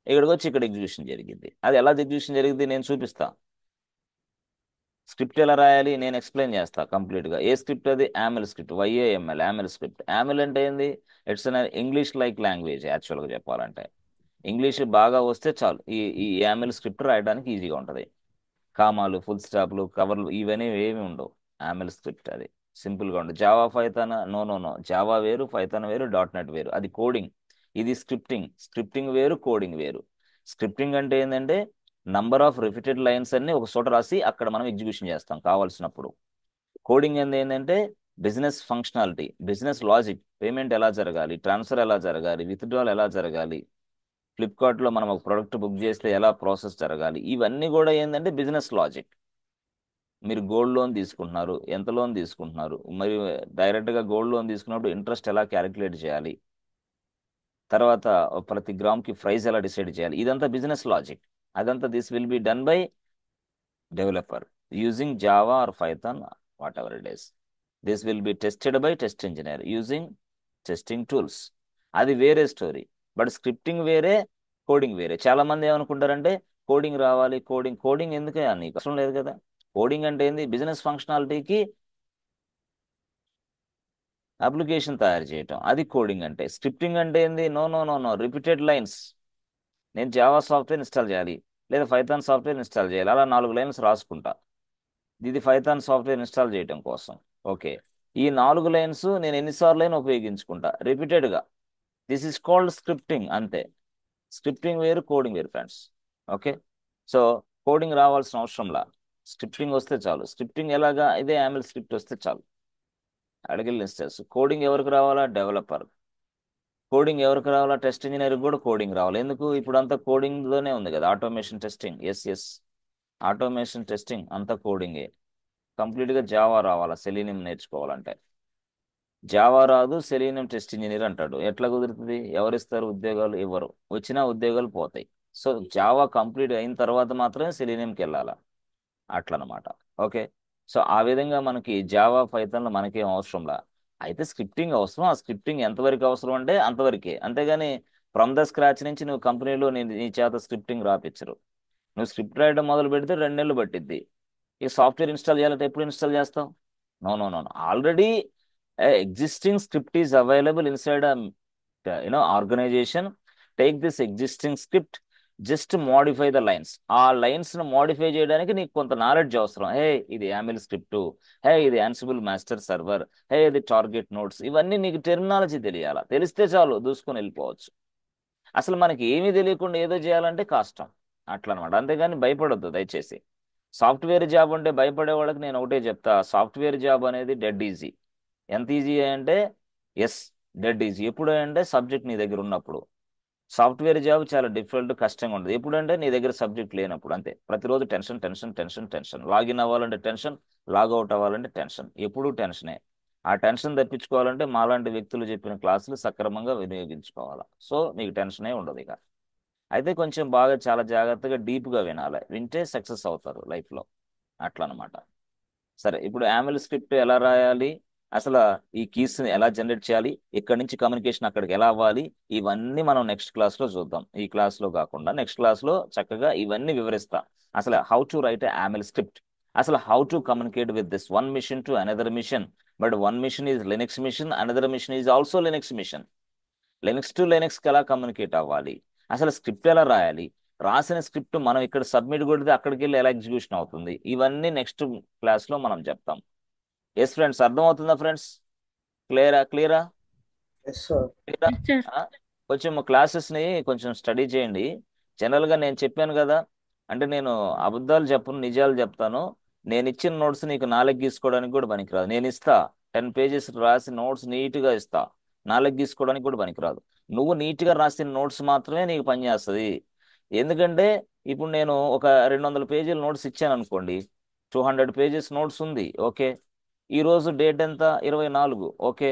ఇక్కడికి వచ్చి ఇక్కడ ఎగ్జిక్యూషన్ జరిగింది. అది ఎలా ఎగ్జిక్యూషన్ జరిగింది నేను చూపిస్తా. స్క్రిప్ట్ ఎలా రాయాలి నేను ఎక్స్ప్లెయిన్ చేస్తా కంప్లీట్గా. ఏ స్క్రిప్ట్ అది? YAML script, YAML, YAML script. YAML అంటే ఏంది? It's an English like language. యాక్చువల్గా చెప్పాలంటే ఇంగ్లీష్ బాగా వస్తే చాలు, ఈ ఈ యామెల్ స్క్రిప్ట్ రాయడానికి ఈజీగా ఉంటుంది. కామాలు, ఫుల్ స్టాప్లు, కవర్లు ఇవన్నీ ఏమి ఉండవు. యామెల్ స్క్రిప్ట్ అది సింపుల్గా ఉంటుంది. Java, Python no no no. Java వేరు, పైథాన్ వేరు, .NET వేరు. అది కోడింగ్, ఇది స్క్రిప్టింగ్. స్క్రిప్టింగ్ వేరు, కోడింగ్ వేరు. స్క్రిప్టింగ్ అంటే ఏంటంటే నంబర్ ఆఫ్ రిపీటెడ్ లైన్స్ అన్ని ఒక చోట రాసి అక్కడ మనం ఎగ్జిక్యూషన్ చేస్తాం కావాల్సినప్పుడు. కోడింగ్ ఏంటంటే business functionality, business logic. Payment ఎలా జరగాలి, ట్రాన్స్ఫర్ ఎలా జరగాలి, విత్డ్రాల్ ఎలా జరగాలి, ఫ్లిప్కార్ట్లో మనం ఒక ప్రోడక్ట్ బుక్ చేస్తే ఎలా ప్రాసెస్ జరగాలి, ఇవన్నీ కూడా ఏంటంటే బిజినెస్ లాజిక్. మీరు గోల్డ్ లోన్ తీసుకుంటున్నారు, ఎంత లోన్ తీసుకుంటున్నారు, మరి డైరెక్ట్గా గోల్డ్ లోన్ తీసుకున్నప్పుడు ఇంట్రెస్ట్ ఎలా క్యాలిక్యులేట్ చేయాలి, తర్వాత ప్రతి గ్రామ్కి ప్రైస్ ఎలా డిసైడ్ చేయాలి, ఇదంతా బిజినెస్ లాజిక్. అదంతా this will be done by developer using Java or Python, whatever it is. This will be tested by test engineer using testing tools. అది వేరే స్టోరీ. బట్ స్క్రిప్టింగ్ వేరే, coding వేరే. చాలా మంది ఏమనుకుంటారంటే కోడింగ్ రావాలి, coding ఎందుకే నీకు అవసరం లేదు కదా. కోడింగ్ అంటే ఏంది? బిజినెస్ ఫంక్షనాలిటీకి అప్లికేషన్ తయారు చేయటం, అది కోడింగ్ అంటే. స్క్రిప్టింగ్ అంటే ఏంది? No no no no, repeated lines. నేను జావా సాఫ్ట్వేర్ ఇన్స్టాల్ చేయాలి, లేదా పైథాన్ సాఫ్ట్వేర్ ఇన్స్టాల్ చేయాలి, అలా 4 లైన్స్ రాసుకుంటా. ఇది పైథాన్ సాఫ్ట్వేర్ ఇన్స్టాల్ చేయటం కోసం. ఓకే, ఈ 4 లైన్స్ నేను ఎన్నిసార్లు అయినా ఉపయోగించుకుంటా రిపీటెడ్గా. దిస్ ఇస్ కాల్డ్ స్క్రిప్టింగ్, అంతే. స్క్రిప్టింగ్ వేరు, కోడింగ్ వేరు ఫ్రెండ్స్. ఓకే, సో కోడింగ్ రావాల్సిన అవసరంలా, స్క్రిప్టింగ్ వస్తే చాలు. స్క్రిప్టింగ్ ఎలాగా? ఇదే యామిల్ స్క్రిప్ట్ వస్తే చాలు. అడిగిల్ ఇన్స్టెన్స్. కోడింగ్ ఎవరికి రావాలా? డెవలపర్. కోడింగ్ ఎవరికి రావాలా? టెస్ట్ ఇంజనీర్ కూడా కోడింగ్ రావాలి. ఎందుకు? ఇప్పుడు అంతా కోడింగ్లోనే ఉంది కదా. Automation testing, yes yes, automation testing అంతా కోడింగే. కంప్లీట్గా జావా రావాలా సెలీనియం నేర్చుకోవాలంటే. జావా రాదు, సెలీనియం టెస్ట్ ఇంజనీర్ అంటాడు. ఎట్లా కుదురుతుంది? ఎవరిస్తారు ఉద్యోగాలు? ఇవ్వరు. వచ్చినా ఉద్యోగాలు పోతాయి. సో జావా కంప్లీట్ అయిన తర్వాత మాత్రమే సెలీనియంకి వెళ్ళాలా, అట్లనమాట. ఓకే, సో ఆ విధంగా మనకి జావా పైథాన్లో మనకేం అవసరంలా. అయితే స్క్రిప్టింగ్ అవసరం. ఆ స్క్రిప్టింగ్ ఎంతవరకు అవసరం అంటే అంతవరకే. అంతేగాని ఫ్రమ్ ద స్క్రాచ్ నుంచి నువ్వు కంపెనీలో నీ చేత స్క్రిప్టింగ్ రాపిచ్చరు. నువ్వు స్క్రిప్ట్ రాయడం మొదలు పెడితే 2 నెలలు పట్టిద్ది. ఈ సాఫ్ట్వేర్ ఇన్స్టాల్ చేయాలంటే ఎప్పుడు ఇన్స్టాల్ చేస్తావు? No no no, already existing script is available inside organization. Take this existing script, just modify the lines. ఆ లైన్స్ ను మోడిఫై చేయడానికి నీకు కొంత నాలెడ్జ్ అవసరం. హే ఇది యామిల్ స్క్రిప్ట్, హే ఇది యాన్సిబుల్ మాస్టర్ సర్వర్, హే ఇది టార్గెట్ నోట్స్. ఇవన్నీ నీకు టెర్మినాలజీ తెలియాలా. తెలిస్తే చాలు, దూసుకొని వెళ్ళిపోవచ్చు. అసలు మనకి ఏమీ తెలియకుండా ఏదో చేయాలంటే కష్టం, అట్లా అనమాట. అంతేగాని భయపడొద్దు దయచేసి. సాఫ్ట్వేర్ జాబ్ అంటే భయపడే వాళ్ళకి నేను ఒకటే చెప్తా, సాఫ్ట్వేర్ జాబ్ అనేది డెడ్ ఈజీ. ఎంత ఈజీ అంటే, ఎస్, డెడ్ ఈజీ. ఎప్పుడు అంటే సబ్జెక్ట్ నీ దగ్గర ఉన్నప్పుడు. సాఫ్ట్వేర్ జాబ్ చాలా డిఫికల్ట్, కష్టంగా ఉంటుంది ఎప్పుడంటే నీ దగ్గర సబ్జెక్ట్ లేనప్పుడు. అంతే. ప్రతిరోజు tension tension tension tension. Login అవ్వాలంటే టెన్షన్, లాగౌట్ అవ్వాలంటే టెన్షన్, ఎప్పుడూ టెన్షనే. ఆ టెన్షన్ తప్పించుకోవాలంటే మాలాంటి వ్యక్తులు చెప్పిన క్లాసులు సక్రమంగా వినియోగించుకోవాలి. సో నీకు టెన్షనే ఉండదు ఇక. అయితే కొంచెం బాగా చాలా జాగ్రత్తగా డీప్గా వినాలి, వింటే సక్సెస్ అవుతారు లైఫ్లో, అట్లా అనమాట. సరే, ఇప్పుడు యామిల్ స్క్రిప్ట్ ఎలా రాయాలి, అసలు ఈ కీస్ ఎలా జనరేట్ చేయాలి, ఇక్కడి నుంచి కమ్యూనికేషన్ అక్కడికి ఎలా అవ్వాలి, ఇవన్నీ మనం నెక్స్ట్ క్లాస్లో చూద్దాం. ఈ క్లాస్లో కాకుండా నెక్స్ట్ క్లాస్లో చక్కగా ఇవన్నీ వివరిస్తా. అసలు how to write YAML script, అసలు how to communicate with this one machine to another machine. But one machine is Linux machine, another machine is also Linux machine. Linux to లినక్స్కి ఎలా కమ్యూనికేట్ అవ్వాలి, అసలు స్క్రిప్ట్ ఎలా రాయాలి, రాసిన script మనం ఇక్కడ సబ్మిట్ కొడితే అక్కడికి వెళ్ళి ఎలా ఎగ్జిక్యూషన్ అవుతుంది, ఇవన్నీ నెక్స్ట్ క్లాస్లో మనం చెప్తాం. ఎస్ ఫ్రెండ్స్, అర్థమవుతుందా ఫ్రెండ్స్? క్లియరా క్లియరా ఎస్ సార్. క్లియరా? Yes, sir. కొంచెం క్లాసెస్ని కొంచెం స్టడీ చేయండి. జనరల్గా నేను చెప్పాను కదా, అంటే నేను అబద్ధాలు చెప్పను, నిజాలు చెప్తాను. నేను ఇచ్చిన నోట్స్ నీకు నాలుగు గీసుకోవడానికి కూడా పనికిరాదు. నేను ఇస్తా 10 పేజెస్ రాసి నోట్స్ నీట్గా ఇస్తా, నాలుగు గీసుకోవడానికి కూడా పనికిరాదు. నువ్వు నీట్గా రాసిన నోట్స్ మాత్రమే నీకు పనిచేస్తుంది. ఎందుకంటే ఇప్పుడు నేను ఒక 200 పేజీల నోట్స్ ఇచ్చాను అనుకోండి, 200 పేజెస్ నోట్స్ ఉంది. ఓకే, ఈరోజు డేట్ ఎంత? 24. ఓకే,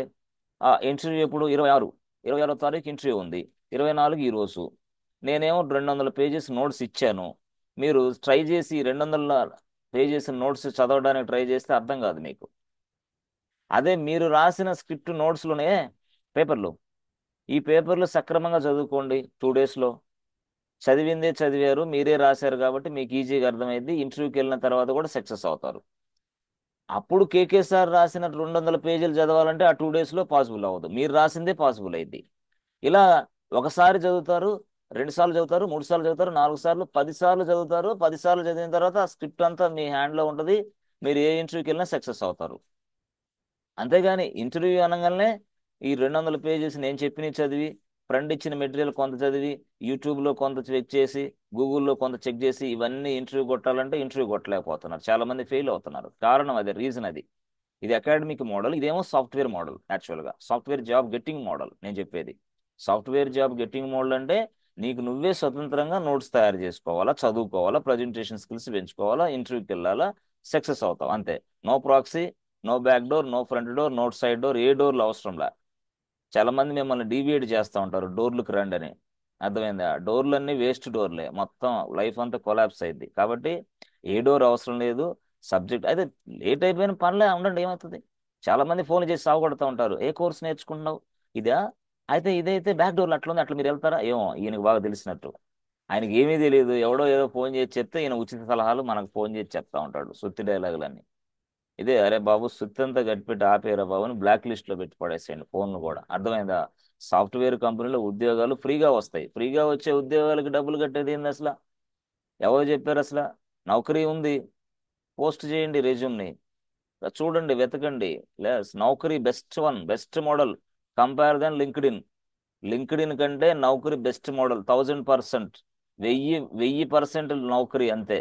ఇంటర్వ్యూ ఎప్పుడు? 26వ తారీఖు ఇంటర్వ్యూ ఉంది. 24 ఈరోజు. నేనేమో 200 పేజెస్ నోట్స్ ఇచ్చాను. మీరు ట్రై చేసి 200 పేజెస్ నోట్స్ చదవడానికి ట్రై చేస్తే అర్థం కాదు మీకు. అదే మీరు రాసిన స్క్రిప్ట్ నోట్స్లోనే పేపర్లు, ఈ పేపర్లు సక్రమంగా చదువుకోండి. 2 డేస్లో చదివిందే చదివారు, మీరే రాశారు కాబట్టి మీకు ఈజీగా అర్థమైంది. ఇంటర్వ్యూకి వెళ్ళిన తర్వాత కూడా సక్సెస్ అవుతారు. అప్పుడు కేకే సార్ రాసిన 200 పేజీలు చదవాలంటే ఆ 2 డేస్లో పాసిబుల్ అవ్వదు. మీరు రాసిందే పాసిబుల్ అయింది. ఇలా ఒకసారి చదువుతారు, 2 సార్లు చదువుతారు, 3 సార్లు చదువుతారు, 4 సార్లు, 10 సార్లు చదువుతారు. 10 సార్లు చదివిన తర్వాత ఆ స్క్రిప్ట్ అంతా మీ హ్యాండ్లో ఉంటుంది. మీరు ఏ ఇంటర్వ్యూకి వెళ్ళినా సక్సెస్ అవుతారు. అంతేగాని ఇంటర్వ్యూ అనగానే ఈ 200 పేజెస్ నేను చెప్పినవి చదివి, ఫ్రెండ్ ఇచ్చిన మెటీరియల్ కొంత చదివి, యూట్యూబ్లో కొంత చెక్ చేసి, గూగుల్లో కొంత చెక్ చేసి ఇవన్నీ ఇంటర్వ్యూ కొట్టాలంటే ఇంటర్వ్యూ కొట్టలేకపోతున్నారు. చాలా మంది ఫెయిల్ అవుతున్నారు. కారణం అదే, రీజన్ అది. ఇది అకాడమిక్ మోడల్, ఇదేమో సాఫ్ట్వేర్ మోడల్. యాక్చువల్గా సాఫ్ట్వేర్ జాబ్ గెట్టింగ్ మోడల్ నేను చెప్పేది. సాఫ్ట్వేర్ జాబ్ గెట్టింగ్ మోడల్ అంటే నీకు నువ్వే స్వతంత్రంగా నోట్స్ తయారు చేసుకోవాలా, చదువుకోవాలా, ప్రజెంటేషన్ స్కిల్స్ పెంచుకోవాలా, ఇంటర్వ్యూకి వెళ్ళాలా, సక్సెస్ అవుతావు అంతే. No proxy, no back door, no front door, no side door, ఏ డోర్లు అవసరంలా. చాలా మంది మిమ్మల్ని డీవియేట్ చేస్తూ ఉంటారు, డోర్లకు రండి అని. అర్థమైందా? డోర్లన్నీ వేస్ట్ డోర్లే, మొత్తం లైఫ్ అంతా కొలాప్స్ అయింది. కాబట్టి ఏ డోర్ అవసరం లేదు. సబ్జెక్ట్ అయితే లేట్ అయిపోయిన పనిలే ఉండండి, ఏమవుతుంది. చాలా మంది ఫోన్ చేసి సాగుకొడుతూ ఉంటారు, ఏ కోర్స్ నేర్చుకుంటున్నావు? ఇదా? అయితే ఇదైతే బ్యాక్ డోర్లు అట్లా ఉంది, అట్లా మీరు వెళ్తారా? ఏమో ఈయనకు బాగా తెలిసినట్టు. ఆయనకి ఏమీ తెలియదు, ఎవడో ఏదో ఫోన్ చేసి చెప్తే ఈయన ఉచిత సలహాలు మనకు ఫోన్ చేసి చెప్తా ఉంటాడు, సుత్తి డైలాగులన్నీ. ఇదే, అరే బాబు సుత్తి అంతా గట్టిపెట్టి ఆపేరా బాబు అని బ్లాక్ లిస్ట్ లో పెట్టి పడేసేయండి ఫోన్లు కూడా. అర్థమైందా? సాఫ్ట్వేర్ కంపెనీలో ఉద్యోగాలు ఫ్రీగా వస్తాయి. ఫ్రీగా వచ్చే ఉద్యోగాలకి డబ్బులు కట్టేది ఏంది అసలు? ఎవరు చెప్పారు అసలు? నౌకరీ ఉంది, పోస్ట్ చేయండి రెజ్యూమ్ని, చూడండి, వెతకండి. Less Naukri best one, best model, compare than LinkedIn. LinkedIn కంటే నౌకరీ బెస్ట్ మోడల్ 1000%. 1000% నౌకరీ అంతే.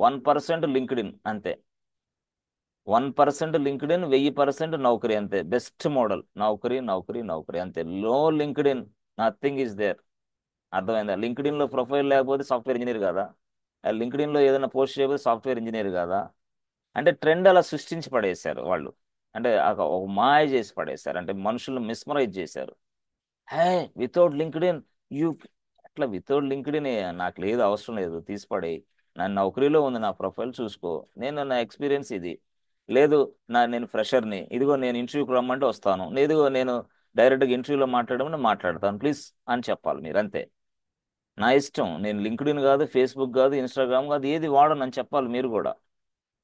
1% లింక్డ్ఇన్ అంతే. 1% లింక్డ్ఇన్, 1000% నౌకరీ అంతే. బెస్ట్ మోడల్ నౌకరీ, నౌకరీ, నౌకరీ అంతే. లో లింక్డ్ఇన్, నథింగ్ ఈస్ దేర్. అర్థమైందా? లింక్డ్ఇన్ లో ప్రొఫైల్ లేకపోతే సాఫ్ట్వేర్ ఇంజనీర్ కాదా? లింక్డ్ఇన్ లో ఏదైనా పోస్ట్ చేయకపోతే సాఫ్ట్వేర్ ఇంజనీర్ కాదా? అంటే ట్రెండ్ అలా సృష్టించి పడేశారు వాళ్ళు. అంటే ఒక మాయ చేసి పడేశారు, అంటే మనుషులను మిస్మరైజ్ చేశారు. హే, వితౌట్ లింక్డ్ఇన్ యూ, అట్లా వితౌట్ లింక్డ్ఇన్ నాకు లేదు, అవసరం లేదు, తీసిపడే. నా నౌకరీలో ఉంది, నా ప్రొఫైల్ చూసుకో, నా ఎక్స్పీరియన్స్ ఇది. లేదు, నేను ఫ్రెషర్ని, ఇదిగో నేను ఇంటర్వ్యూకి రమ్మంటే వస్తాను, ఇదిగో నేను డైరెక్ట్గా ఇంటర్వ్యూలో మాట్లాడమని మాట్లాడతాను ప్లీజ్ అని చెప్పాలి మీరు, అంతే. నా ఇష్టం, నేను లింక్డ్ఇన్ కాదు, ఫేస్బుక్ కాదు, ఇన్స్టాగ్రామ్ కాదు, ఏది వాడను అని చెప్పాలి మీరు కూడా.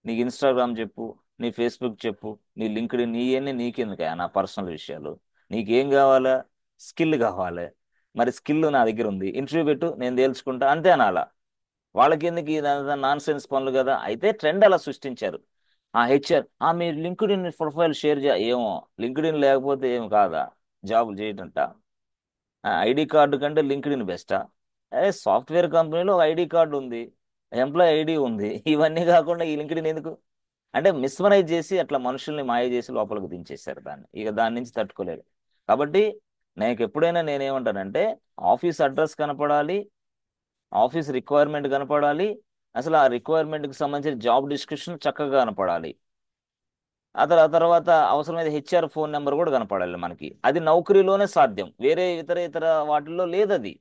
నీకు ఇన్స్టాగ్రామ్ చెప్పు, నీ ఫేస్బుక్ చెప్పు, నీ లింక్డ్ఇన్, నీయన్నీ నీకెందుకు, నా పర్సనల్ విషయాలు. నీకేం కావాలా? స్కిల్ కావాలి. మరి స్కిల్ నా దగ్గర ఉంది, ఇంటర్వ్యూ పెట్టు, నేను తేల్చుకుంటా, అంతే అనాలా. వాళ్ళకి ఎందుకు నాన్ సెన్స్ పనులు కదా. అయితే ట్రెండ్ అలా సృష్టించారు. హెచ్ఆర్, మీరు లింక్డ్ఇన్ ప్రొఫైల్ షేర్ ఏమో, లింక్డ్ఇన్ లేకపోతే ఏం కాదా జాబులు చేయటంట? ఐడి కార్డు కంటే లింక్డ్ఇన్ బెస్టా? అదే సాఫ్ట్వేర్ కంపెనీలో ఒక ఐడి కార్డు ఉంది, ఎంప్లాయ్ ఐడి ఉంది, ఇవన్నీ కాకుండా ఈ లింక్డ్ఇన్ ఎందుకు? అంటే మిస్మరైజ్ చేసి అట్లా మనుషుల్ని మాయ చేసి లోపలికి దించేశారు దాన్ని. ఇక దాని నుంచి తట్టుకోలేదు. కాబట్టి నాకు ఎప్పుడైనా నేనేమంటానంటే, ఆఫీస్ అడ్రస్ కనపడాలి, ఆఫీస్ రిక్వైర్మెంట్ కనపడాలి, అసలు ఆ రిక్వైర్మెంట్కి సంబంధించిన జాబ్ డిస్క్రిప్షన్ చక్కగా కనపడాలి. ఆ తర్వాత అవసరమైతే హెచ్ఆర్ ఫోన్ నెంబర్ కూడా కనపడాలి మనకి. అది నౌకరీలోనే సాధ్యం, వేరే ఇతర ఇతర వాటిల్లో లేదు అది.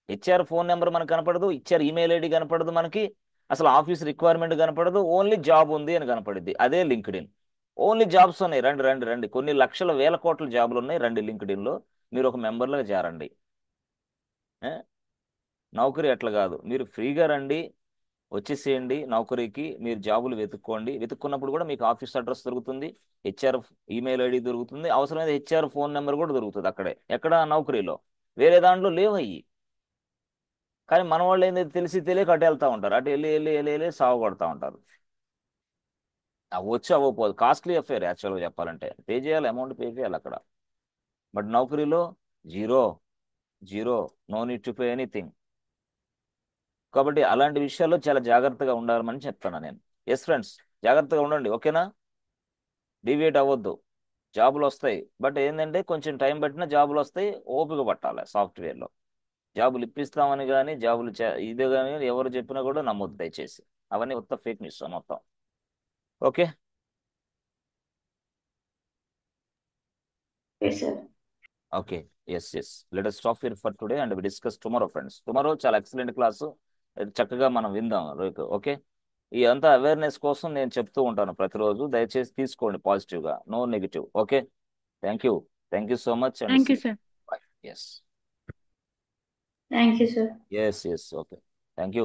హెచ్ఆర్ ఫోన్ నెంబర్ మనకు కనపడదు, హెచ్ఆర్ ఈమెయిల్ ఐడి కనపడదు మనకి, అసలు ఆఫీస్ రిక్వైర్మెంట్ కనపడదు, ఓన్లీ జాబ్ ఉంది అని కనపడింది. అదే లింక్డ్ఇన్. ఓన్లీ జాబ్స్ ఉన్నాయి, రండి రండి రండి, కొన్ని లక్షల వేల కోట్ల జాబులు ఉన్నాయి, రండి లింక్డ్ఇన్లో, మీరు ఒక మెంబర్లుగా చేరండి. ఏ? నౌకరీ అట్లా కాదు, మీరు ఫ్రీగా రండి, వచ్చేసేయండి నౌకరీకి, మీరు జాబులు వెతుక్కోండి, వెతుక్కున్నప్పుడు కూడా మీకు ఆఫీస్ అడ్రస్ దొరుకుతుంది, హెచ్ఆర్ ఈమెయిల్ ఐడి దొరుకుతుంది, అవసరమైతే హెచ్ఆర్ ఫోన్ నెంబర్ కూడా దొరుకుతుంది అక్కడే, ఎక్కడ? నౌకరీలో. వేరే దాంట్లో లేవు అయ్యి. కానీ మన వాళ్ళు ఏంది, తెలిసి తెలియక అటు వెళ్తా ఉంటారు, అటు వెళ్ళి వెళ్ళి వెళ్ళి వెళ్ళి సాగు కొడతా ఉంటారు. వచ్చి అవ్వకపోదు, కాస్ట్లీ అఫేర్ యాక్చువల్గా చెప్పాలంటే, పే చేయాలి, అమౌంట్ పే చేయాలి అక్కడ. బట్ నౌకరీలో zero, zero, no need to pay anything. కాబట్టి అలాంటి విషయాల్లో చాలా జాగ్రత్తగా ఉండాలని చెప్తాను నేను. ఎస్ ఫ్రెండ్స్, జాగ్రత్తగా ఉండండి, ఓకేనా? డీవియేట్ అవ్వద్దు. జాబులు వస్తాయి, బట్ ఏంటంటే కొంచెం టైం పట్టినా జాబులు వస్తాయి, ఓపిక పట్టాలి. సాఫ్ట్వేర్లో జాబులు ఇప్పిస్తామని కానీ, జాబులు ఇదే కానీ ఎవరు చెప్పినా కూడా నమ్మొద్దు దయచేసి, అవన్నీ ఉత్త ఫేక్ న్యూస్ మొత్తం. Okay. Yes, sir. Okay. Yes yes, let us stop here for today and we discuss tomorrow friends. Tomorrow చాలా ఎక్సలెంట్ క్లాసు, చక్కగా మనం విందాం. ఓకే. ఈ అంతా అవేర్నెస్ కోసం నేను చెప్తూ ఉంటాను ప్రతిరోజు, దయచేసి తీసుకోండి పాజిటివ్గా, no negative. Okay. Thank you, thank you so much and thank you sir. Bye. Yes Thank you, sir. Yes yes, okay. Thank you.